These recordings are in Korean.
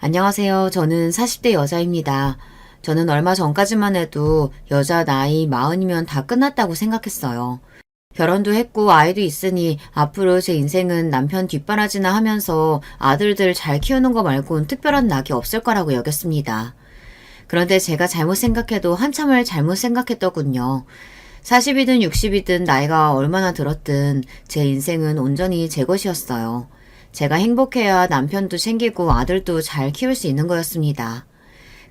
안녕하세요. 저는 40대 여자입니다. 저는 얼마 전까지만 해도 여자 나이 40이면 다 끝났다고 생각했어요. 결혼도 했고 아이도 있으니 앞으로 제 인생은 남편 뒷바라지나 하면서 아들들 잘 키우는 거 말곤 특별한 낙이 없을 거라고 여겼습니다. 그런데 제가 잘못 생각해도 한참을 잘못 생각했더군요. 40이든 60이든 나이가 얼마나 들었든 제 인생은 온전히 제 것이었어요. 제가 행복해야 남편도 챙기고 아들도 잘 키울 수 있는 거였습니다.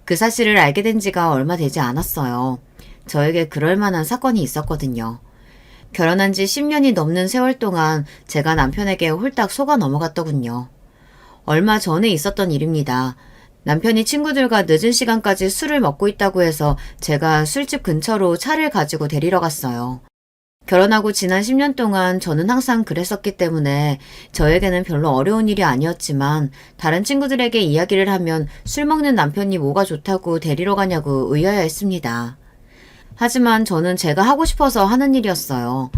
그 사실을 알게 된 지가 얼마 되지 않았어요. 저에게 그럴 만한 사건이 있었거든요. 결혼한 지 10년이 넘는 세월 동안 제가 남편에게 홀딱 속아 넘어갔더군요. 얼마 전에 있었던 일입니다. 남편이 친구들과 늦은 시간까지 술을 먹고 있다고 해서 제가 술집 근처로 차를 가지고 데리러 갔어요. 결혼하고 지난 10년 동안 저는 항상 그랬었기 때문에 저에게는 별로 어려운 일이 아니었지만 다른 친구들에게 이야기를 하면 술 먹는 남편이 뭐가 좋다고 데리러 가냐고 의아해했습니다. 하지만 저는 제가 하고 싶어서 하는 일이었어요.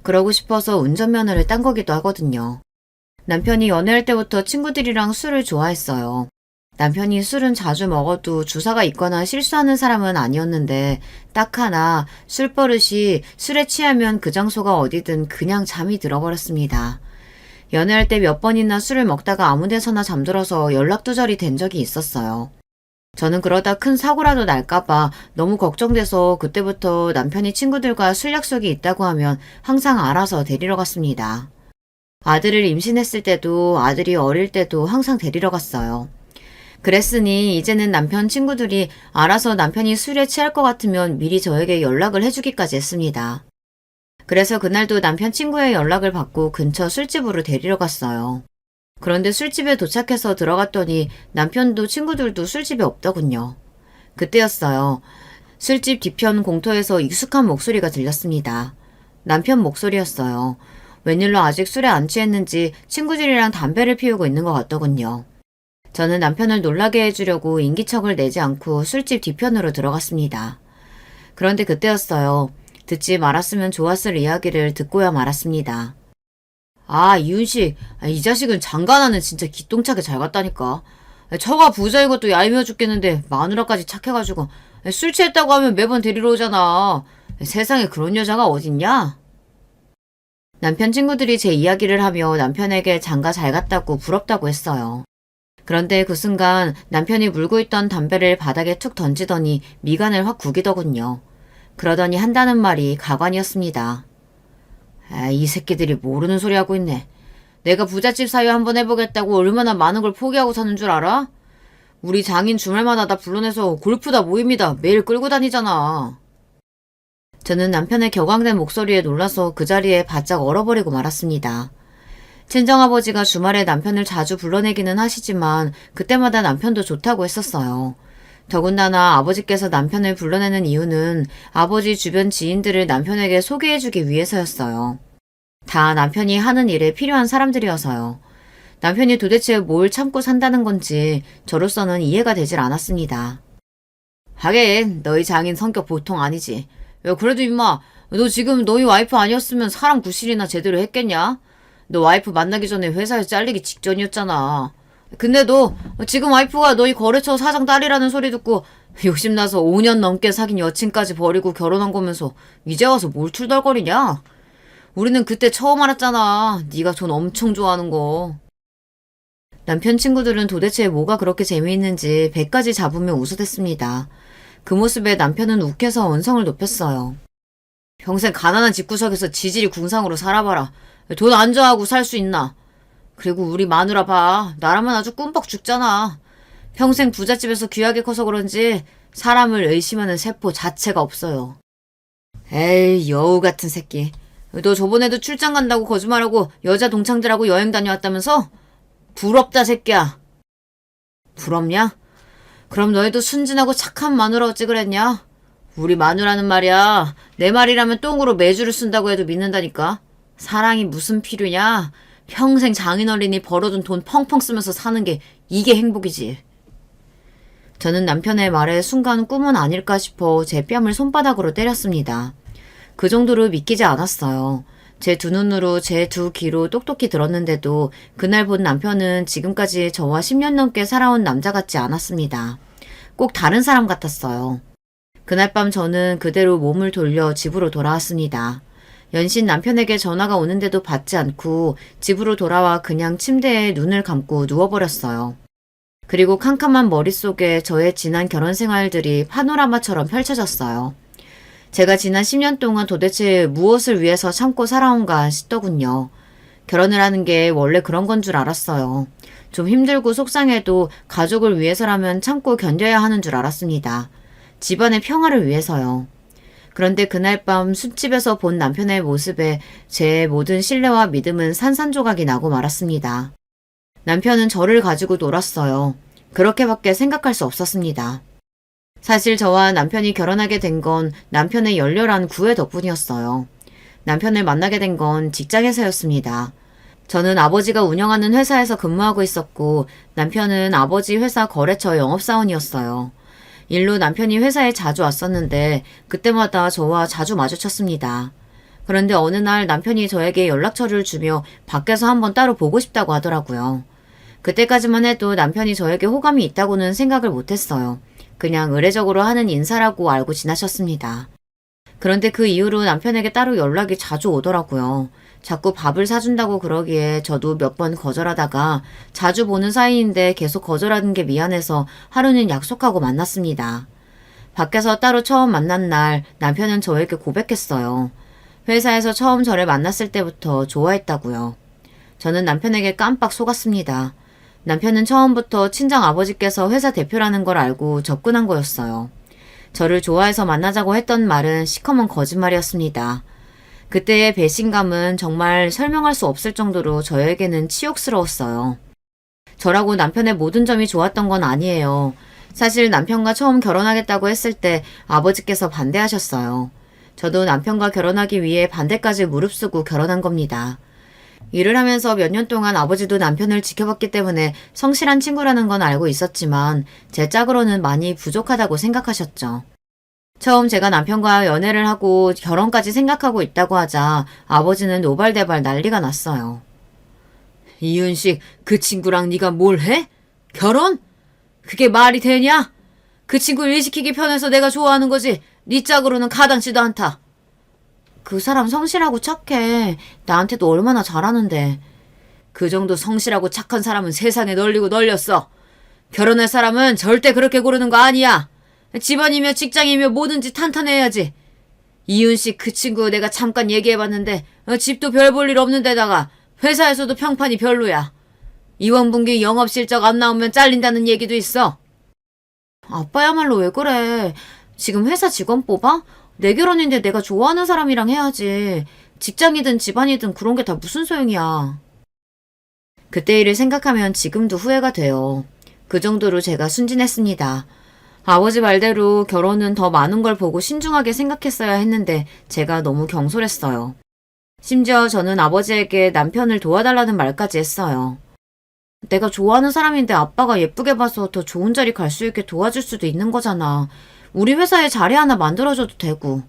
그러고 싶어서 운전면허를 딴 거기도 하거든요. 남편이 연애할 때부터 친구들이랑 술을 좋아했어요. 남편이 술은 자주 먹어도 주사가 있거나 실수하는 사람은 아니었는데 딱 하나 술버릇이 술에 취하면 그 장소가 어디든 그냥 잠이 들어버렸습니다. 연애할 때 몇 번이나 술을 먹다가 아무 데서나 잠들어서 연락두절이 된 적이 있었어요. 저는 그러다 큰 사고라도 날까봐 너무 걱정돼서 그때부터 남편이 친구들과 술 약속이 있다고 하면 항상 알아서 데리러 갔습니다. 아들을 임신했을 때도 아들이 어릴 때도 항상 데리러 갔어요. 그랬으니 이제는 남편 친구들이 알아서 남편이 술에 취할 것 같으면 미리 저에게 연락을 해주기까지 했습니다. 그래서 그날도 남편 친구의 연락을 받고 근처 술집으로 데리러 갔어요. 그런데 술집에 도착해서 들어갔더니 남편도 친구들도 술집에 없더군요. 그때였어요. 술집 뒤편 공터에서 익숙한 목소리가 들렸습니다. 남편 목소리였어요. 웬일로 아직 술에 안 취했는지 친구들이랑 담배를 피우고 있는 것 같더군요. 저는 남편을 놀라게 해주려고 인기척을 내지 않고 술집 뒤편으로 들어갔습니다. 그런데 그때였어요. 듣지 말았으면 좋았을 이야기를 듣고야 말았습니다. 아, 이윤식, 이 자식은 장가나는 진짜 기똥차게 잘 갔다니까. 처가 부자인 것도 얄미워 죽겠는데 마누라까지 착해가지고 술 취했다고 하면 매번 데리러 오잖아. 세상에 그런 여자가 어딨냐? 남편 친구들이 제 이야기를 하며 남편에게 장가 잘 갔다고 부럽다고 했어요. 그런데 그 순간 남편이 물고 있던 담배를 바닥에 툭 던지더니 미간을 확 구기더군요. 그러더니 한다는 말이 가관이었습니다. 아, 이 새끼들이 모르는 소리 하고 있네. 내가 부잣집 사위 한번 해보겠다고 얼마나 많은 걸 포기하고 사는 줄 알아? 우리 장인 주말마다 다 불러내서 골프다 모입니다. 매일 끌고 다니잖아. 저는 남편의 격앙된 목소리에 놀라서 그 자리에 바짝 얼어버리고 말았습니다. 친정아버지가 주말에 남편을 자주 불러내기는 하시지만 그때마다 남편도 좋다고 했었어요. 더군다나 아버지께서 남편을 불러내는 이유는 아버지 주변 지인들을 남편에게 소개해주기 위해서였어요. 다 남편이 하는 일에 필요한 사람들이어서요. 남편이 도대체 뭘 참고 산다는 건지 저로서는 이해가 되질 않았습니다. 하긴 너희 장인 성격 보통 아니지. 야, 그래도 임마 너 지금 너희 와이프 아니었으면 사람 구실이나 제대로 했겠냐? 너 와이프 만나기 전에 회사에서 잘리기 직전이었잖아. 근데 너 지금 와이프가 너희 거래처 사장 딸이라는 소리 듣고 욕심나서 5년 넘게 사귄 여친까지 버리고 결혼한 거면서 이제 와서 뭘 툴덜거리냐? 우리는 그때 처음 알았잖아. 네가 돈 엄청 좋아하는 거. 남편 친구들은 도대체 뭐가 그렇게 재미있는지 배까지 잡으며 웃어댔습니다. 그 모습에 남편은 욱해서 언성을 높였어요. 평생 가난한 집구석에서 지질이 궁상으로 살아봐라. 돈 안 좋아하고 살 수 있나? 그리고 우리 마누라 봐. 나라면 아주 꿈뻑 죽잖아. 평생 부잣집에서 귀하게 커서 그런지 사람을 의심하는 세포 자체가 없어요. 에이, 여우 같은 새끼. 너 저번에도 출장 간다고 거짓말하고 여자 동창들하고 여행 다녀왔다면서? 부럽다, 새끼야. 부럽냐? 그럼 너희도 순진하고 착한 마누라 어찌 그랬냐? 우리 마누라는 말이야. 내 말이라면 똥으로 매주를 쓴다고 해도 믿는다니까. 사랑이 무슨 필요냐? 평생 장인어른이 벌어둔 돈 펑펑 쓰면서 사는 게 이게 행복이지. 저는 남편의 말에 순간 꿈은 아닐까 싶어 제 뺨을 손바닥으로 때렸습니다. 그 정도로 믿기지 않았어요. 제 두 눈으로 제 두 귀로 똑똑히 들었는데도 그날 본 남편은 지금까지 저와 10년 넘게 살아온 남자 같지 않았습니다. 꼭 다른 사람 같았어요. 그날 밤 저는 그대로 몸을 돌려 집으로 돌아왔습니다. 연신 남편에게 전화가 오는데도 받지 않고 집으로 돌아와 그냥 침대에 눈을 감고 누워버렸어요. 그리고 캄캄한 머릿속에 저의 지난 결혼 생활들이 파노라마처럼 펼쳐졌어요. 제가 지난 10년 동안 도대체 무엇을 위해서 참고 살아온가 싶더군요. 결혼을 하는 게 원래 그런 건 줄 알았어요. 좀 힘들고 속상해도 가족을 위해서라면 참고 견뎌야 하는 줄 알았습니다. 집안의 평화를 위해서요. 그런데 그날 밤 술집에서 본 남편의 모습에 제 모든 신뢰와 믿음은 산산조각이 나고 말았습니다. 남편은 저를 가지고 놀았어요. 그렇게밖에 생각할 수 없었습니다. 사실 저와 남편이 결혼하게 된 건 남편의 열렬한 구애 덕분이었어요. 남편을 만나게 된 건 직장에서였습니다. 저는 아버지가 운영하는 회사에서 근무하고 있었고 남편은 아버지 회사 거래처 영업사원이었어요. 일로 남편이 회사에 자주 왔었는데 그때마다 저와 자주 마주쳤습니다. 그런데 어느 날 남편이 저에게 연락처를 주며 밖에서 한번 따로 보고 싶다고 하더라고요. 그때까지만 해도 남편이 저에게 호감이 있다고는 생각을 못했어요. 그냥 의례적으로 하는 인사라고 알고 지나쳤습니다. 그런데 그 이후로 남편에게 따로 연락이 자주 오더라고요. 자꾸 밥을 사준다고 그러기에 저도 몇 번 거절하다가 자주 보는 사이인데 계속 거절하는 게 미안해서 하루는 약속하고 만났습니다. 밖에서 따로 처음 만난 날 남편은 저에게 고백했어요. 회사에서 처음 저를 만났을 때부터 좋아했다고요. 저는 남편에게 깜빡 속았습니다. 남편은 처음부터 친정 아버지께서 회사 대표라는 걸 알고 접근한 거였어요. 저를 좋아해서 만나자고 했던 말은 시커먼 거짓말이었습니다. 그때의 배신감은 정말 설명할 수 없을 정도로 저에게는 치욕스러웠어요. 저라고 남편의 모든 점이 좋았던 건 아니에요. 사실 남편과 처음 결혼하겠다고 했을 때 아버지께서 반대하셨어요. 저도 남편과 결혼하기 위해 반대까지 무릅쓰고 결혼한 겁니다. 일을 하면서 몇 년 동안 아버지도 남편을 지켜봤기 때문에 성실한 친구라는 건 알고 있었지만 제 짝으로는 많이 부족하다고 생각하셨죠. 처음 제가 남편과 연애를 하고 결혼까지 생각하고 있다고 하자 아버지는 노발대발 난리가 났어요. 이윤식, 그 친구랑 네가 뭘 해? 결혼? 그게 말이 되냐? 그 친구 일 시키기 편해서 내가 좋아하는 거지. 네 짝으로는 가당치도 않다. 그 사람 성실하고 착해. 나한테도 얼마나 잘하는데. 그 정도 성실하고 착한 사람은 세상에 널리고 널렸어. 결혼할 사람은 절대 그렇게 고르는 거 아니야. 집안이며 직장이며 뭐든지 탄탄해야지. 이윤식 그 친구 내가 잠깐 얘기해봤는데 집도 별 볼 일 없는 데다가 회사에서도 평판이 별로야. 이번 분기 영업 실적 안 나오면 잘린다는 얘기도 있어. 아빠야말로 왜 그래. 지금 회사 직원 뽑아? 내 결혼인데 내가 좋아하는 사람이랑 해야지. 직장이든 집안이든 그런 게 다 무슨 소용이야. 그때 일을 생각하면 지금도 후회가 돼요. 그 정도로 제가 순진했습니다. 아버지 말대로 결혼은 더 많은 걸 보고 신중하게 생각했어야 했는데 제가 너무 경솔했어요. 심지어 저는 아버지에게 남편을 도와달라는 말까지 했어요. 내가 좋아하는 사람인데 아빠가 예쁘게 봐서 더 좋은 자리 갈 수 있게 도와줄 수도 있는 거잖아. 우리 회사에 자리 하나 만들어줘도 되고.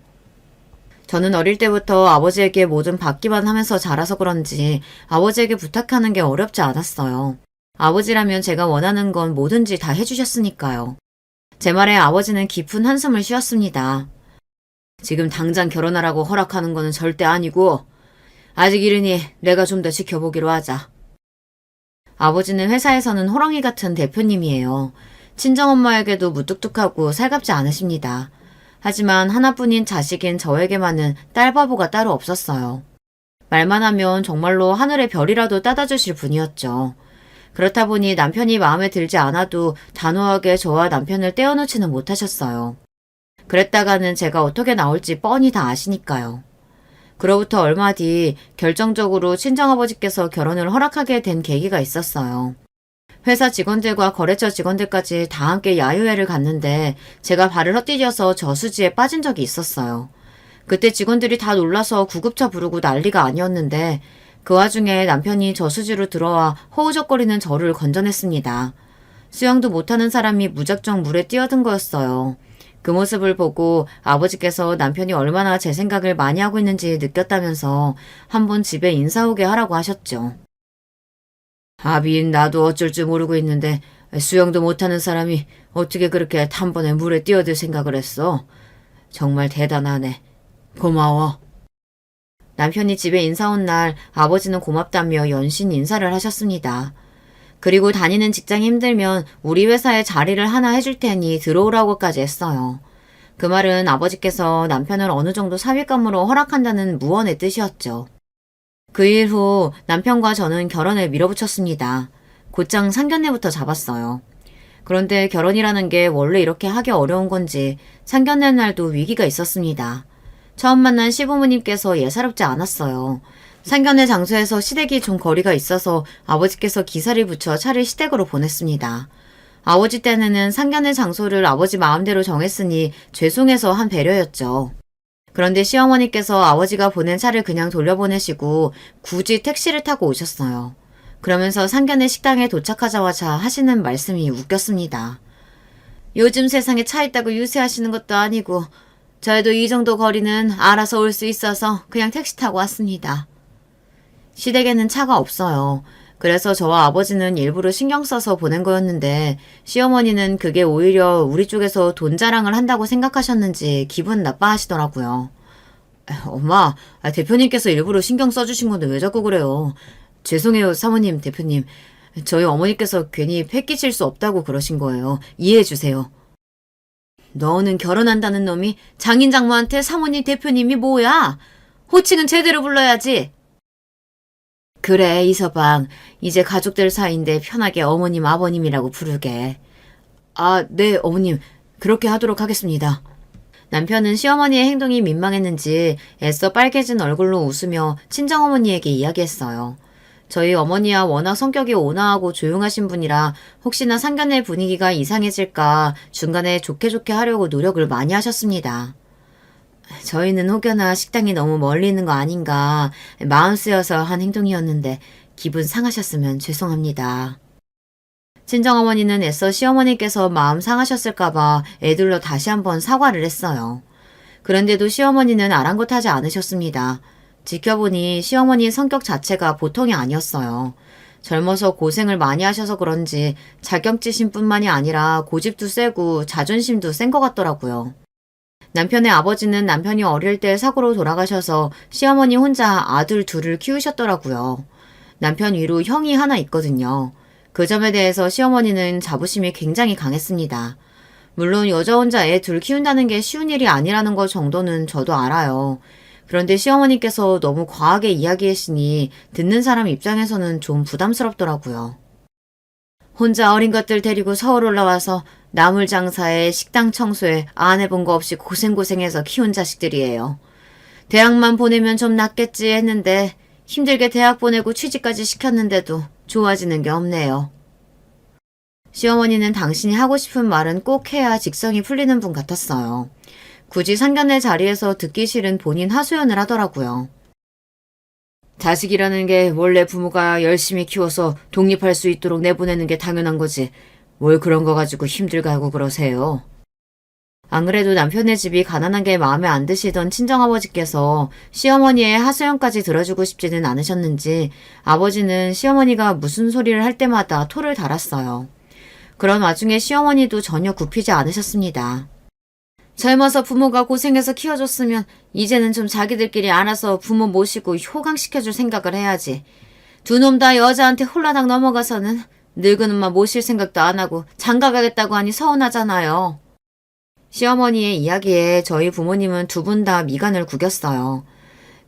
저는 어릴 때부터 아버지에게 뭐든 받기만 하면서 자라서 그런지 아버지에게 부탁하는 게 어렵지 않았어요. 아버지라면 제가 원하는 건 뭐든지 다 해주셨으니까요. 제 말에 아버지는 깊은 한숨을 쉬었습니다. 지금 당장 결혼하라고 허락하는 거는 절대 아니고 아직 이르니 내가 좀 더 지켜보기로 하자. 아버지는 회사에서는 호랑이 같은 대표님이에요. 친정엄마에게도 무뚝뚝하고 살갑지 않으십니다. 하지만 하나뿐인 자식인 저에게만은 딸바보가 따로 없었어요. 말만 하면 정말로 하늘의 별이라도 따다 주실 분이었죠. 그렇다 보니 남편이 마음에 들지 않아도 단호하게 저와 남편을 떼어놓지는 못하셨어요. 그랬다가는 제가 어떻게 나올지 뻔히 다 아시니까요. 그로부터 얼마 뒤 결정적으로 친정아버지께서 결혼을 허락하게 된 계기가 있었어요. 회사 직원들과 거래처 직원들까지 다 함께 야유회를 갔는데 제가 발을 헛디뎌서 저수지에 빠진 적이 있었어요. 그때 직원들이 다 놀라서 구급차 부르고 난리가 아니었는데 그 와중에 남편이 저수지로 들어와 허우적거리는 저를 건져냈습니다. 수영도 못하는 사람이 무작정 물에 뛰어든 거였어요. 그 모습을 보고 아버지께서 남편이 얼마나 제 생각을 많이 하고 있는지 느꼈다면서 한번 집에 인사 오게 하라고 하셨죠. 아빈 나도 어쩔 줄 모르고 있는데 수영도 못하는 사람이 어떻게 그렇게 단번에 물에 뛰어들 생각을 했어. 정말 대단하네. 고마워. 남편이 집에 인사 온 날 아버지는 고맙다며 연신 인사를 하셨습니다. 그리고 다니는 직장이 힘들면 우리 회사에 자리를 하나 해줄 테니 들어오라고까지 했어요. 그 말은 아버지께서 남편을 어느 정도 사윗감으로 허락한다는 무언의 뜻이었죠. 그 일 후 남편과 저는 결혼을 밀어붙였습니다. 곧장 상견례부터 잡았어요. 그런데 결혼이라는 게 원래 이렇게 하기 어려운 건지 상견례 날도 위기가 있었습니다. 처음 만난 시부모님께서 예사롭지 않았어요. 상견례 장소에서 시댁이 좀 거리가 있어서 아버지께서 기사를 붙여 차를 시댁으로 보냈습니다. 아버지 때는 상견례 장소를 아버지 마음대로 정했으니 죄송해서 한 배려였죠. 그런데 시어머니께서 아버지가 보낸 차를 그냥 돌려보내시고 굳이 택시를 타고 오셨어요. 그러면서 상견례 식당에 도착하자마자 하시는 말씀이 웃겼습니다. 요즘 세상에 차 있다고 유세하시는 것도 아니고 저희도 이 정도 거리는 알아서 올 수 있어서 그냥 택시 타고 왔습니다. 시댁에는 차가 없어요. 그래서 저와 아버지는 일부러 신경 써서 보낸 거였는데 시어머니는 그게 오히려 우리 쪽에서 돈 자랑을 한다고 생각하셨는지 기분 나빠하시더라고요. 엄마, 대표님께서 일부러 신경 써주신 건데 왜 자꾸 그래요. 죄송해요, 사모님, 대표님. 저희 어머니께서 괜히 패 끼칠 수 없다고 그러신 거예요. 이해해 주세요. 너는 결혼한다는 놈이 장인장모한테 사모님, 대표님이 뭐야? 호칭은 제대로 불러야지. 그래, 이서방. 이제 가족들 사이인데 편하게 어머님, 아버님이라고 부르게. 아, 네, 어머님. 그렇게 하도록 하겠습니다. 남편은 시어머니의 행동이 민망했는지 애써 빨개진 얼굴로 웃으며 친정어머니에게 이야기했어요. 저희 어머니야 워낙 성격이 온화하고 조용하신 분이라 혹시나 상견례 분위기가 이상해질까 중간에 좋게 하려고 노력을 많이 하셨습니다. 저희는 혹여나 식당이 너무 멀리 있는 거 아닌가 마음 쓰여서 한 행동이었는데 기분 상하셨으면 죄송합니다. 친정어머니는 애써 시어머니께서 마음 상하셨을까봐 애들로 다시 한번 사과를 했어요. 그런데도 시어머니는 아랑곳하지 않으셨습니다. 지켜보니 시어머니 성격 자체가 보통이 아니었어요. 젊어서 고생을 많이 하셔서 그런지 자격지심 뿐만이 아니라 고집도 세고 자존심도 센 것 같더라고요. 남편의 아버지는 남편이 어릴 때 사고로 돌아가셔서 시어머니 혼자 아들 둘을 키우셨더라고요. 남편 위로 형이 하나 있거든요. 그 점에 대해서 시어머니는 자부심이 굉장히 강했습니다. 물론 여자 혼자 애 둘 키운다는 게 쉬운 일이 아니라는 것 정도는 저도 알아요. 그런데 시어머니께서 너무 과하게 이야기하시니 듣는 사람 입장에서는 좀 부담스럽더라고요. 혼자 어린 것들 데리고 서울 올라와서 나물 장사에 식당 청소에 안 해본 거 없이 고생고생해서 키운 자식들이에요. 대학만 보내면 좀 낫겠지 했는데 힘들게 대학 보내고 취직까지 시켰는데도 좋아지는 게 없네요. 시어머니는 당신이 하고 싶은 말은 꼭 해야 직성이 풀리는 분 같았어요. 굳이 상견례 자리에서 듣기 싫은 본인 하소연을 하더라고요. 자식이라는 게 원래 부모가 열심히 키워서 독립할 수 있도록 내보내는 게 당연한 거지. 뭘 그런 거 가지고 힘들게 하고 그러세요. 안 그래도 남편의 집이 가난한 게 마음에 안 드시던 친정아버지께서 시어머니의 하소연까지 들어주고 싶지는 않으셨는지 아버지는 시어머니가 무슨 소리를 할 때마다 토를 달았어요. 그런 와중에 시어머니도 전혀 굽히지 않으셨습니다. 젊어서 부모가 고생해서 키워줬으면 이제는 좀 자기들끼리 알아서 부모 모시고 효강시켜줄 생각을 해야지. 두 놈 다 여자한테 홀라당 넘어가서는 늙은 엄마 모실 생각도 안 하고 장가가겠다고 하니 서운하잖아요. 시어머니의 이야기에 저희 부모님은 두 분 다 미간을 구겼어요.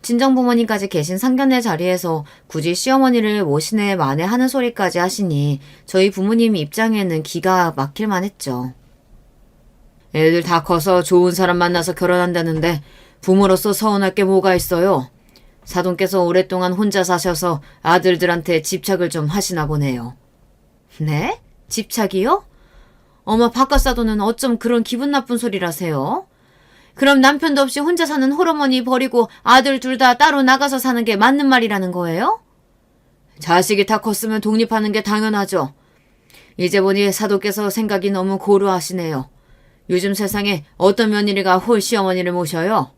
친정부모님까지 계신 상견례 자리에서 굳이 시어머니를 모시네 마네 하는 소리까지 하시니 저희 부모님 입장에는 기가 막힐만 했죠. 애들 다 커서 좋은 사람 만나서 결혼한다는데 부모로서 서운할 게 뭐가 있어요. 사돈께서 오랫동안 혼자 사셔서 아들들한테 집착을 좀 하시나 보네요. 네? 집착이요? 어머 바깥 사돈은 어쩜 그런 기분 나쁜 소리라세요? 그럼 남편도 없이 혼자 사는 홀어머니 버리고 아들 둘 다 따로 나가서 사는 게 맞는 말이라는 거예요? 자식이 다 컸으면 독립하는 게 당연하죠. 이제 보니 사도께서 생각이 너무 고루하시네요. 요즘 세상에 어떤 며느리가 홀 시어머니를 모셔요?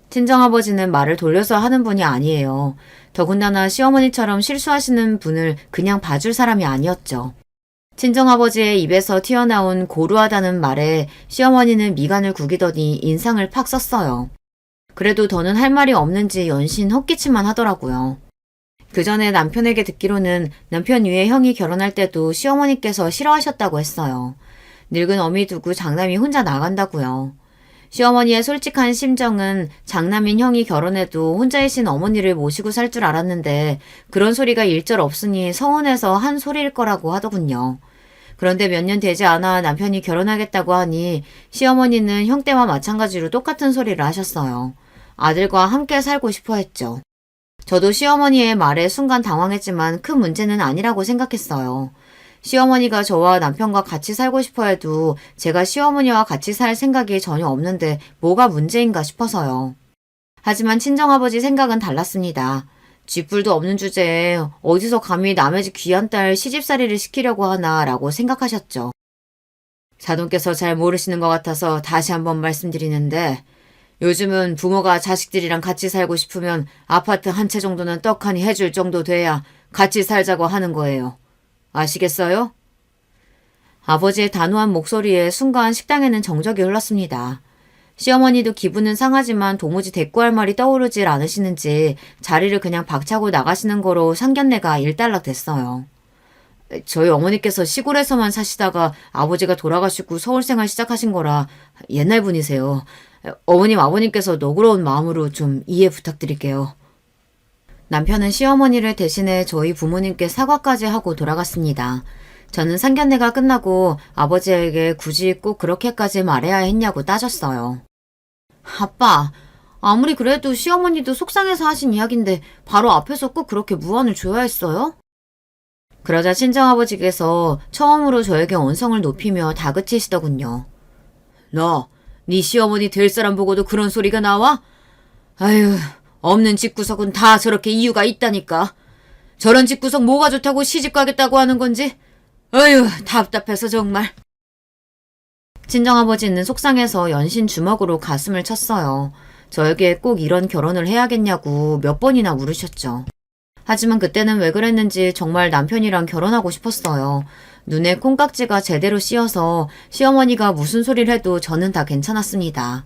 친정아버지는 말을 돌려서 하는 분이 아니에요. 더군다나 시어머니처럼 실수하시는 분을 그냥 봐줄 사람이 아니었죠. 친정아버지의 입에서 튀어나온 고루하다는 말에 시어머니는 미간을 구기더니 인상을 팍 썼어요. 그래도 더는 할 말이 없는지 연신 헛기침만 하더라고요. 그 전에 남편에게 듣기로는 남편 위에 형이 결혼할 때도 시어머니께서 싫어하셨다고 했어요. 늙은 어미 두고 장남이 혼자 나간다고요. 시어머니의 솔직한 심정은 장남인 형이 결혼해도 혼자이신 어머니를 모시고 살 줄 알았는데 그런 소리가 일절 없으니 서운해서 한 소리일 거라고 하더군요. 그런데 몇 년 되지 않아 남편이 결혼하겠다고 하니 시어머니는 형 때와 마찬가지로 똑같은 소리를 하셨어요. 아들과 함께 살고 싶어 했죠. 저도 시어머니의 말에 순간 당황했지만 큰 문제는 아니라고 생각했어요. 시어머니가 저와 남편과 같이 살고 싶어 해도 제가 시어머니와 같이 살 생각이 전혀 없는데 뭐가 문제인가 싶어서요. 하지만 친정아버지 생각은 달랐습니다. 쥐뿔도 없는 주제에 어디서 감히 남의 집 귀한 딸 시집살이를 시키려고 하나라고 생각하셨죠. 사돈께서 잘 모르시는 것 같아서 다시 한번 말씀드리는데 요즘은 부모가 자식들이랑 같이 살고 싶으면 아파트 한 채 정도는 떡하니 해줄 정도 돼야 같이 살자고 하는 거예요. 아시겠어요? 아버지의 단호한 목소리에 순간 식당에는 정적이 흘렀습니다. 시어머니도 기분은 상하지만 도무지 대꾸할 말이 떠오르질 않으시는지 자리를 그냥 박차고 나가시는 거로 상견례가 일단락됐어요. 저희 어머니께서 시골에서만 사시다가 아버지가 돌아가시고 서울 생활 시작하신 거라 옛날 분이세요. 어머님, 아버님께서 너그러운 마음으로 좀 이해 부탁드릴게요. 남편은 시어머니를 대신해 저희 부모님께 사과까지 하고 돌아갔습니다. 저는 상견례가 끝나고 아버지에게 굳이 꼭 그렇게까지 말해야 했냐고 따졌어요. 아빠, 아무리 그래도 시어머니도 속상해서 하신 이야기인데 바로 앞에서 꼭 그렇게 무안을 줘야 했어요? 그러자 친정아버지께서 처음으로 저에게 언성을 높이며 다그치시더군요. 너, 네 시어머니 될 사람 보고도 그런 소리가 나와? 아유, 없는 집구석은 다 저렇게 이유가 있다니까. 저런 집구석 뭐가 좋다고 시집 가겠다고 하는 건지. 아유, 답답해서 정말. 친정아버지는 속상해서 연신 주먹으로 가슴을 쳤어요. 저에게 꼭 이런 결혼을 해야겠냐고 몇 번이나 물으셨죠. 하지만 그때는 왜 그랬는지 정말 남편이랑 결혼하고 싶었어요. 눈에 콩깍지가 제대로 씌어서 시어머니가 무슨 소리를 해도 저는 다 괜찮았습니다.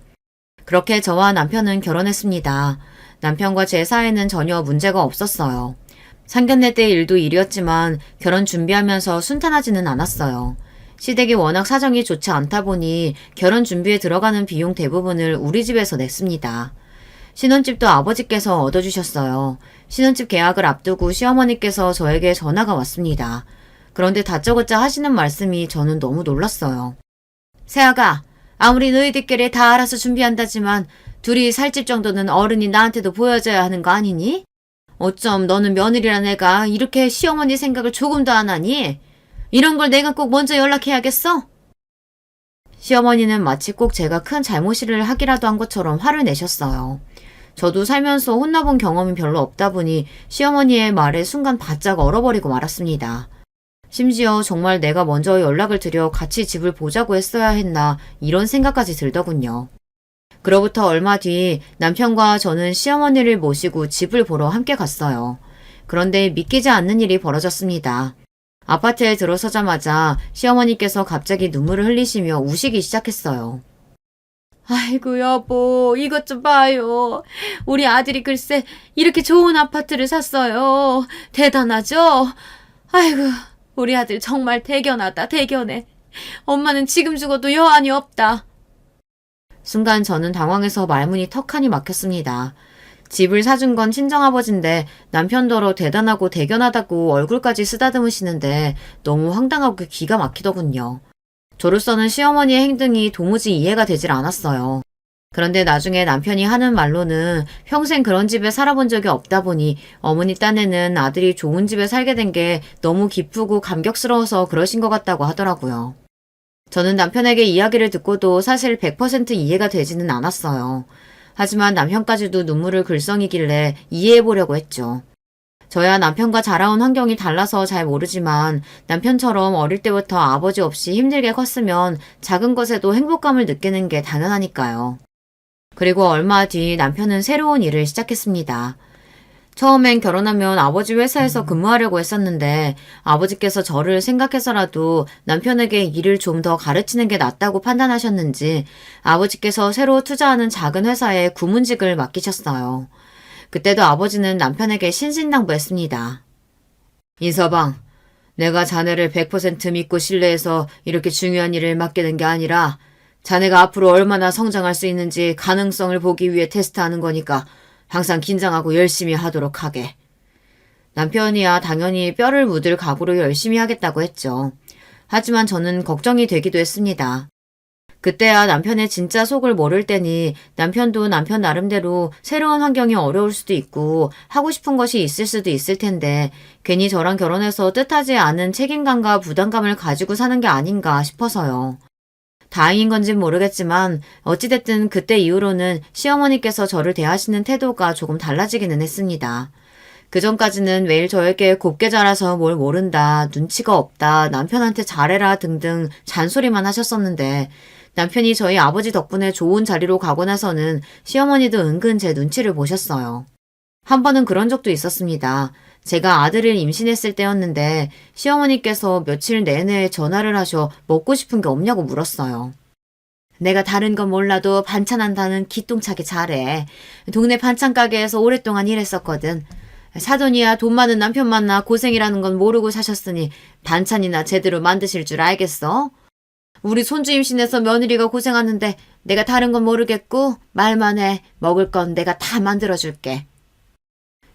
그렇게 저와 남편은 결혼했습니다. 남편과 제 사이는 전혀 문제가 없었어요. 상견례 때 일도 일이었지만 결혼 준비하면서 순탄하지는 않았어요. 시댁이 워낙 사정이 좋지 않다 보니 결혼 준비에 들어가는 비용 대부분을 우리 집에서 냈습니다. 신혼집도 아버지께서 얻어주셨어요. 신혼집 계약을 앞두고 시어머니께서 저에게 전화가 왔습니다. 그런데 다짜고짜 하시는 말씀이 저는 너무 놀랐어요. 새아가, 아무리 너희들끼리 다 알아서 준비한다지만 둘이 살 집 정도는 어른이 나한테도 보여줘야 하는 거 아니니? 어쩜 너는 며느리란 애가 이렇게 시어머니 생각을 조금도 안 하니? 이런 걸 내가 꼭 먼저 연락해야겠어? 시어머니는 마치 꼭 제가 큰 잘못을 하기라도 한 것처럼 화를 내셨어요. 저도 살면서 혼나본 경험이 별로 없다 보니 시어머니의 말에 순간 바짝 얼어버리고 말았습니다. 심지어 정말 내가 먼저 연락을 드려 같이 집을 보자고 했어야 했나 이런 생각까지 들더군요. 그로부터 얼마 뒤 남편과 저는 시어머니를 모시고 집을 보러 함께 갔어요. 그런데 믿기지 않는 일이 벌어졌습니다. 아파트에 들어서자마자 시어머니께서 갑자기 눈물을 흘리시며 우시기 시작했어요. 아이고 여보, 이것 좀 봐요. 우리 아들이 글쎄 이렇게 좋은 아파트를 샀어요. 대단하죠? 아이고, 우리 아들 정말 대견하다, 대견해. 엄마는 지금 죽어도 여한이 없다. 순간 저는 당황해서 말문이 턱하니 막혔습니다. 집을 사준 건 친정아버지인데 남편더러 대단하고 대견하다고 얼굴까지 쓰다듬으시는데 너무 황당하고 기가 막히더군요. 저로서는 시어머니의 행동이 도무지 이해가 되질 않았어요. 그런데 나중에 남편이 하는 말로는 평생 그런 집에 살아본 적이 없다 보니 어머니 딴에는 아들이 좋은 집에 살게 된 게 너무 기쁘고 감격스러워서 그러신 것 같다고 하더라고요. 저는 남편에게 이야기를 듣고도 사실 100% 이해가 되지는 않았어요. 하지만 남편까지도 눈물을 글썽이길래 이해해보려고 했죠. 저야 남편과 자라온 환경이 달라서 잘 모르지만 남편처럼 어릴 때부터 아버지 없이 힘들게 컸으면 작은 것에도 행복감을 느끼는 게 당연하니까요. 그리고 얼마 뒤 남편은 새로운 일을 시작했습니다. 처음엔 결혼하면 아버지 회사에서 근무하려고 했었는데 아버지께서 저를 생각해서라도 남편에게 일을 좀 더 가르치는 게 낫다고 판단하셨는지 아버지께서 새로 투자하는 작은 회사에 구문직을 맡기셨어요. 그때도 아버지는 남편에게 신신당부했습니다. 이서방, 내가 자네를 100% 믿고 신뢰해서 이렇게 중요한 일을 맡기는 게 아니라 자네가 앞으로 얼마나 성장할 수 있는지 가능성을 보기 위해 테스트하는 거니까 항상 긴장하고 열심히 하도록 하게. 남편이야 당연히 뼈를 묻을 각오로 열심히 하겠다고 했죠. 하지만 저는 걱정이 되기도 했습니다. 그때야 남편의 진짜 속을 모를 때니 남편도 남편 나름대로 새로운 환경이 어려울 수도 있고 하고 싶은 것이 있을 수도 있을 텐데 괜히 저랑 결혼해서 뜻하지 않은 책임감과 부담감을 가지고 사는 게 아닌가 싶어서요. 다행인 건진 모르겠지만 어찌됐든 그때 이후로는 시어머니께서 저를 대하시는 태도가 조금 달라지기는 했습니다. 그전까지는 매일 저에게 곱게 자라서 뭘 모른다, 눈치가 없다, 남편한테 잘해라 등등 잔소리만 하셨었는데 남편이 저희 아버지 덕분에 좋은 자리로 가고 나서는 시어머니도 은근 제 눈치를 보셨어요. 한 번은 그런 적도 있었습니다. 제가 아들을 임신했을 때였는데 시어머니께서 며칠 내내 전화를 하셔 먹고 싶은 게 없냐고 물었어요. 내가 다른 건 몰라도 반찬한다는 기똥차게 잘해. 동네 반찬 가게에서 오랫동안 일했었거든. 사돈이야 돈 많은 남편 만나 고생이라는 건 모르고 사셨으니 반찬이나 제대로 만드실 줄 알겠어? 우리 손주 임신해서 며느리가 고생하는데 내가 다른 건 모르겠고 말만 해. 먹을 건 내가 다 만들어줄게.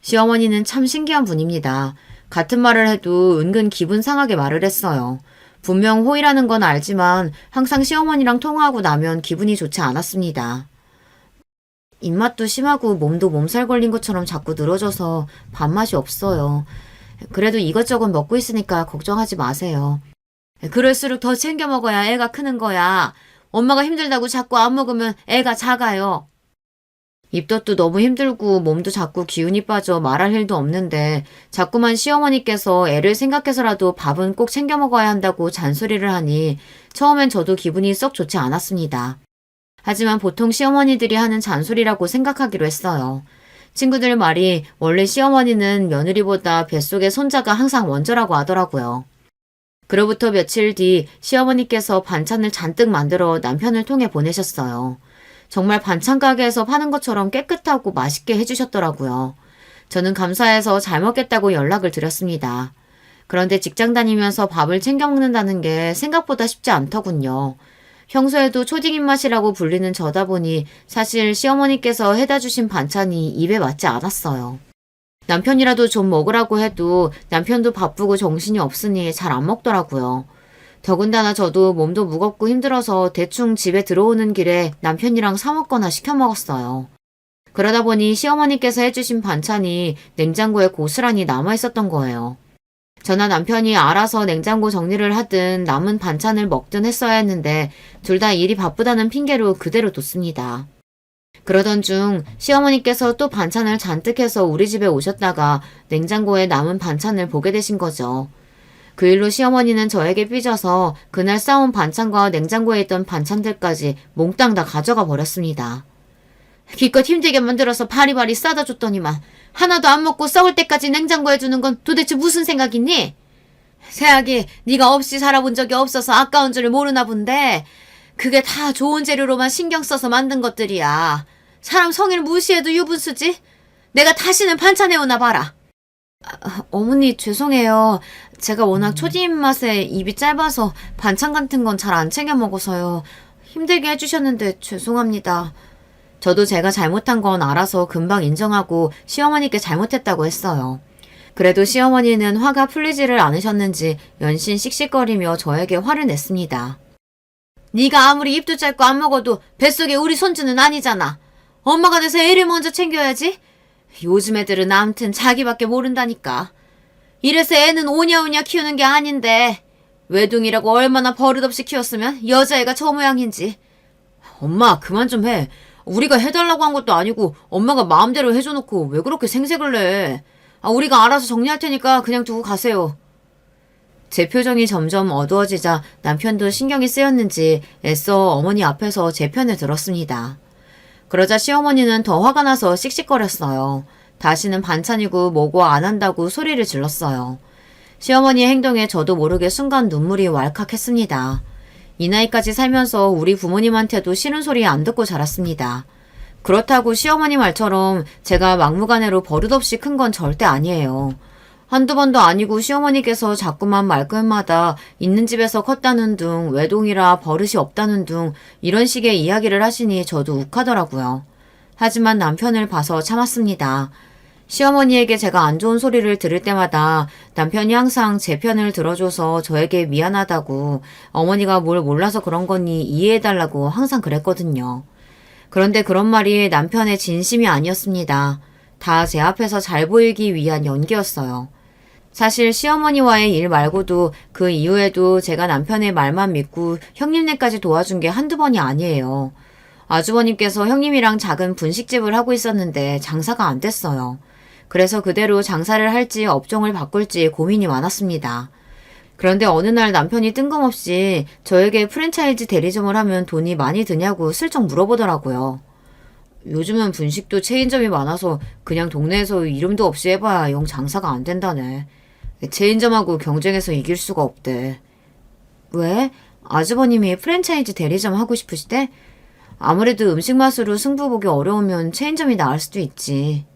시어머니는 참 신기한 분입니다. 같은 말을 해도 은근 기분 상하게 말을 했어요. 분명 호의라는 건 알지만 항상 시어머니랑 통화하고 나면 기분이 좋지 않았습니다. 입맛도 심하고 몸도 몸살 걸린 것처럼 자꾸 늘어져서 밥맛이 없어요. 그래도 이것저것 먹고 있으니까 걱정하지 마세요. 그럴수록 더 챙겨 먹어야 애가 크는 거야. 엄마가 힘들다고 자꾸 안 먹으면 애가 작아요. 입덧도 너무 힘들고 몸도 자꾸 기운이 빠져 말할 일도 없는데 자꾸만 시어머니께서 애를 생각해서라도 밥은 꼭 챙겨 먹어야 한다고 잔소리를 하니 처음엔 저도 기분이 썩 좋지 않았습니다. 하지만 보통 시어머니들이 하는 잔소리라고 생각하기로 했어요. 친구들 말이 원래 시어머니는 며느리보다 뱃속의 손자가 항상 먼저라고 하더라고요. 그로부터 며칠 뒤 시어머니께서 반찬을 잔뜩 만들어 남편을 통해 보내셨어요. 정말 반찬 가게에서 파는 것처럼 깨끗하고 맛있게 해주셨더라고요. 저는 감사해서 잘 먹겠다고 연락을 드렸습니다. 그런데 직장 다니면서 밥을 챙겨 먹는다는 게 생각보다 쉽지 않더군요. 평소에도 초딩 입맛이라고 불리는 저다 보니 사실 시어머니께서 해다 주신 반찬이 입에 맞지 않았어요. 남편이라도 좀 먹으라고 해도 남편도 바쁘고 정신이 없으니 잘 안 먹더라고요. 더군다나 저도 몸도 무겁고 힘들어서 대충 집에 들어오는 길에 남편이랑 사 먹거나 시켜 먹었어요. 그러다 보니 시어머니께서 해주신 반찬이 냉장고에 고스란히 남아있었던 거예요. 저나 남편이 알아서 냉장고 정리를 하든 남은 반찬을 먹든 했어야 했는데 둘 다 일이 바쁘다는 핑계로 그대로 뒀습니다. 그러던 중 시어머니께서 또 반찬을 잔뜩 해서 우리 집에 오셨다가 냉장고에 남은 반찬을 보게 되신 거죠. 그 일로 시어머니는 저에게 삐져서 그날 싸온 반찬과 냉장고에 있던 반찬들까지 몽땅 다 가져가 버렸습니다. 기껏 힘들게 만들어서 바리바리 싸다 줬더니만 하나도 안 먹고 썩을 때까지 냉장고에 두는 건 도대체 무슨 생각이니? 새아기 네가 없이 살아본 적이 없어서 아까운 줄을 모르나 본데 그게 다 좋은 재료로만 신경 써서 만든 것들이야. 사람 성의를 무시해도 유분수지? 내가 다시는 반찬해오나 봐라. 어머니 죄송해요. 제가 워낙 초딩 입맛에 입이 짧아서 반찬 같은 건 잘 안 챙겨 먹어서요. 힘들게 해주셨는데 죄송합니다. 저도 제가 잘못한 건 알아서 금방 인정하고 시어머니께 잘못했다고 했어요. 그래도 시어머니는 화가 풀리지를 않으셨는지 연신 씩씩거리며 저에게 화를 냈습니다. 네가 아무리 입도 짧고 안 먹어도 뱃속에 우리 손주는 아니잖아. 엄마가 돼서 애를 먼저 챙겨야지. 요즘 애들은 아무튼 자기밖에 모른다니까. 이래서 애는 오냐오냐 키우는 게 아닌데 외동이라고 얼마나 버릇없이 키웠으면 여자애가 저 모양인지. 엄마 그만 좀 해. 우리가 해달라고 한 것도 아니고 엄마가 마음대로 해줘놓고 왜 그렇게 생색을 내. 우리가 알아서 정리할 테니까 그냥 두고 가세요. 제 표정이 점점 어두워지자 남편도 신경이 쓰였는지 애써 어머니 앞에서 제 편을 들었습니다. 그러자 시어머니는 더 화가 나서 씩씩거렸어요. 다시는 반찬이고 뭐고 안 한다고 소리를 질렀어요. 시어머니의 행동에 저도 모르게 순간 눈물이 왈칵했습니다. 이 나이까지 살면서 우리 부모님한테도 싫은 소리 안 듣고 자랐습니다. 그렇다고 시어머니 말처럼 제가 막무가내로 버릇없이 큰 건 절대 아니에요. 한두 번도 아니고 시어머니께서 자꾸만 말끝마다 있는 집에서 컸다는 둥, 외동이라 버릇이 없다는 둥 이런 식의 이야기를 하시니 저도 욱하더라고요. 하지만 남편을 봐서 참았습니다. 시어머니에게 제가 안 좋은 소리를 들을 때마다 남편이 항상 제 편을 들어줘서 저에게 미안하다고 어머니가 뭘 몰라서 그런 거니 이해해달라고 항상 그랬거든요. 그런데 그런 말이 남편의 진심이 아니었습니다. 다 제 앞에서 잘 보이기 위한 연기였어요. 사실 시어머니와의 일 말고도 그 이후에도 제가 남편의 말만 믿고 형님네까지 도와준 게 한두 번이 아니에요. 아주버님께서 형님이랑 작은 분식집을 하고 있었는데 장사가 안 됐어요. 그래서 그대로 장사를 할지 업종을 바꿀지 고민이 많았습니다. 그런데 어느 날 남편이 뜬금없이 저에게 프랜차이즈 대리점을 하면 돈이 많이 드냐고 슬쩍 물어보더라고요. 요즘은 분식도 체인점이 많아서 그냥 동네에서 이름도 없이 해봐야 영 장사가 안 된다네. 체인점하고 경쟁해서 이길 수가 없대. 왜? 아주버님이 프랜차이즈 대리점 하고 싶으시대? 아무래도 음식 맛으로 승부 보기 어려우면 체인점이 나을 수도 있지.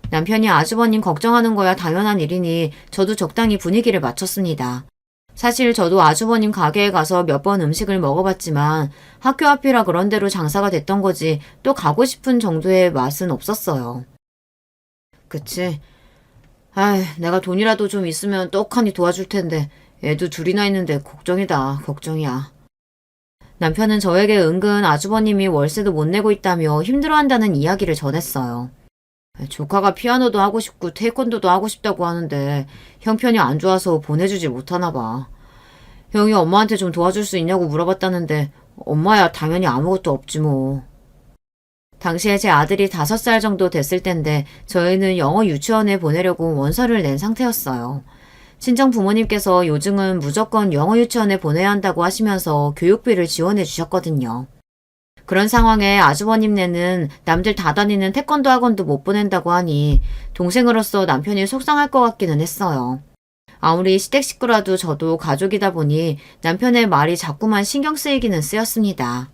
남편이 아주버님 걱정하는 거야 당연한 일이니 저도 적당히 분위기를 맞췄습니다. 사실 저도 아주버님 가게에 가서 몇 번 음식을 먹어봤지만 학교 앞이라 그런 데로 장사가 됐던 거지 또 가고 싶은 정도의 맛은 없었어요. 그치. 내가 돈이라도 좀 있으면 떡하니 도와줄 텐데 애도 둘이나 있는데 걱정이다, 걱정이야. 남편은 저에게 은근 아주버님이 월세도 못 내고 있다며 힘들어한다는 이야기를 전했어요. 조카가 피아노도 하고 싶고 태권도도 하고 싶다고 하는데 형편이 안 좋아서 보내주질 못하나 봐. 형이 엄마한테 좀 도와줄 수 있냐고 물어봤다는데 엄마야 당연히 아무것도 없지 뭐. 당시에 제 아들이 5살 정도 됐을 텐데 저희는 영어 유치원에 보내려고 원서를 낸 상태였어요. 친정 부모님께서 요즘은 무조건 영어 유치원에 보내야 한다고 하시면서 교육비를 지원해 주셨거든요. 그런 상황에 아주버님네는 남들 다 다니는 태권도 학원도 못 보낸다고 하니 동생으로서 남편이 속상할 것 같기는 했어요. 아무리 시댁 식구라도 저도 가족이다 보니 남편의 말이 자꾸만 신경 쓰이기는 쓰였습니다.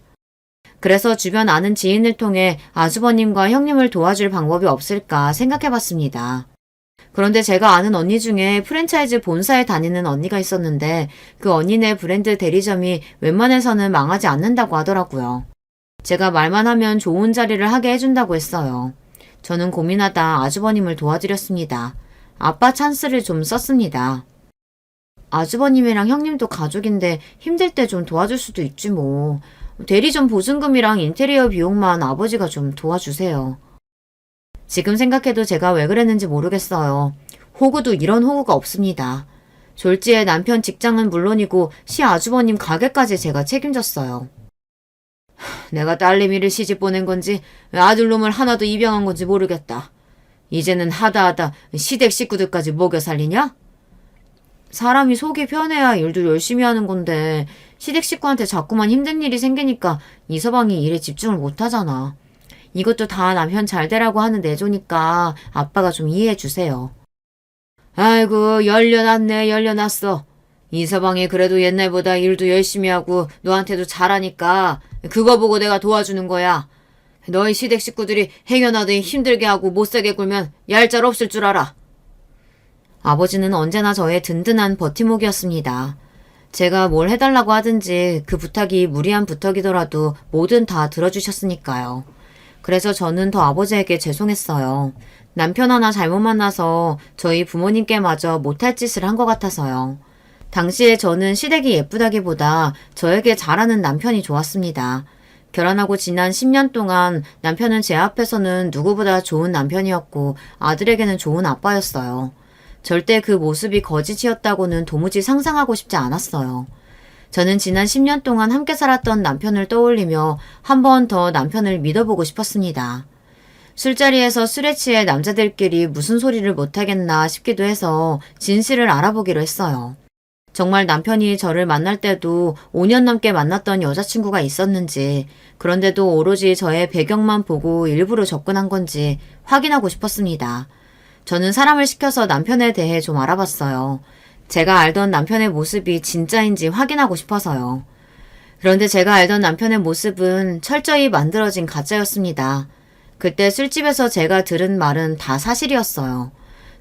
그래서 주변 아는 지인을 통해 아주버님과 형님을 도와줄 방법이 없을까 생각해봤습니다. 그런데 제가 아는 언니 중에 프랜차이즈 본사에 다니는 언니가 있었는데 그 언니네 브랜드 대리점이 웬만해서는 망하지 않는다고 하더라고요. 제가 말만 하면 좋은 자리를 하게 해준다고 했어요. 저는 고민하다 아주버님을 도와드렸습니다. 아빠 찬스를 좀 썼습니다. 아주버님이랑 형님도 가족인데 힘들 때 좀 도와줄 수도 있지 뭐. 대리점 보증금이랑 인테리어 비용만 아버지가 좀 도와주세요. 지금 생각해도 제가 왜 그랬는지 모르겠어요. 호구도 이런 호구가 없습니다. 졸지에 남편 직장은 물론이고 시아주버님 가게까지 제가 책임졌어요. 내가 딸내미를 시집 보낸 건지 아들놈을 하나도 입양한 건지 모르겠다. 이제는 하다 시댁 식구들까지 먹여 살리냐? 사람이 속이 편해야 일도 열심히 하는 건데 시댁 식구한테 자꾸만 힘든 일이 생기니까 이 서방이 일에 집중을 못하잖아. 이것도 다 남편 잘 되라고 하는 내조니까 아빠가 좀 이해해 주세요. 아이고 열려놨네 열려놨어. 이 서방이 그래도 옛날보다 일도 열심히 하고 너한테도 잘하니까 그거 보고 내가 도와주는 거야. 너희 시댁 식구들이 행여나도 힘들게 하고 못살게 굴면 얄짤 없을 줄 알아. 아버지는 언제나 저의 든든한 버팀목이었습니다. 제가 뭘 해달라고 하든지 그 부탁이 무리한 부탁이더라도 뭐든 다 들어주셨으니까요. 그래서 저는 더 아버지에게 죄송했어요. 남편 하나 잘못 만나서 저희 부모님께마저 못할 짓을 한 것 같아서요. 당시에 저는 시댁이 예쁘다기보다 저에게 잘하는 남편이 좋았습니다. 결혼하고 지난 10년 동안 남편은 제 앞에서는 누구보다 좋은 남편이었고 아들에게는 좋은 아빠였어요. 절대 그 모습이 거짓이었다고는 도무지 상상하고 싶지 않았어요. 저는 지난 10년 동안 함께 살았던 남편을 떠올리며 한 번 더 남편을 믿어보고 싶었습니다. 술자리에서 술에 취해 남자들끼리 무슨 소리를 못하겠나 싶기도 해서 진실을 알아보기로 했어요. 정말 남편이 저를 만날 때도 5년 넘게 만났던 여자친구가 있었는지, 그런데도 오로지 저의 배경만 보고 일부러 접근한 건지 확인하고 싶었습니다. 저는 사람을 시켜서 남편에 대해 좀 알아봤어요. 제가 알던 남편의 모습이 진짜인지 확인하고 싶어서요. 그런데 제가 알던 남편의 모습은 철저히 만들어진 가짜였습니다. 그때 술집에서 제가 들은 말은 다 사실이었어요.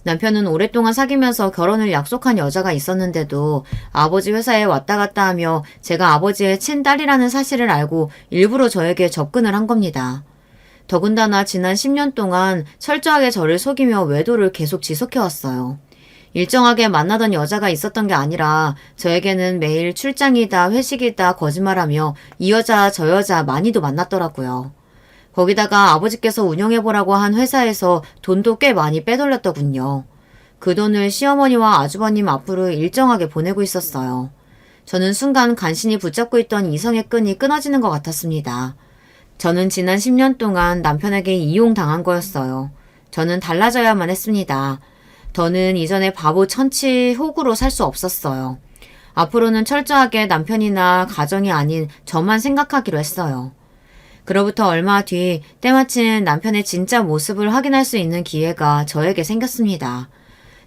남편은 오랫동안 사귀면서 결혼을 약속한 여자가 있었는데도 아버지 회사에 왔다 갔다 하며 제가 아버지의 친딸이라는 사실을 알고 일부러 저에게 접근을 한 겁니다. 더군다나 지난 10년 동안 철저하게 저를 속이며 외도를 계속 지속해왔어요. 일정하게 만나던 여자가 있었던 게 아니라 저에게는 매일 출장이다 회식이다 거짓말하며 이 여자 저 여자 많이도 만났더라고요. 거기다가 아버지께서 운영해보라고 한 회사에서 돈도 꽤 많이 빼돌렸더군요. 그 돈을 시어머니와 아주버님 앞으로 일정하게 보내고 있었어요. 저는 순간 간신히 붙잡고 있던 이성의 끈이 끊어지는 것 같았습니다. 저는 지난 10년 동안 남편에게 이용당한 거였어요. 저는 달라져야만 했습니다. 더는 이전에 바보 천치 호구로 살 수 없었어요. 앞으로는 철저하게 남편이나 가정이 아닌 저만 생각하기로 했어요. 그로부터 얼마 뒤 때마침 남편의 진짜 모습을 확인할 수 있는 기회가 저에게 생겼습니다.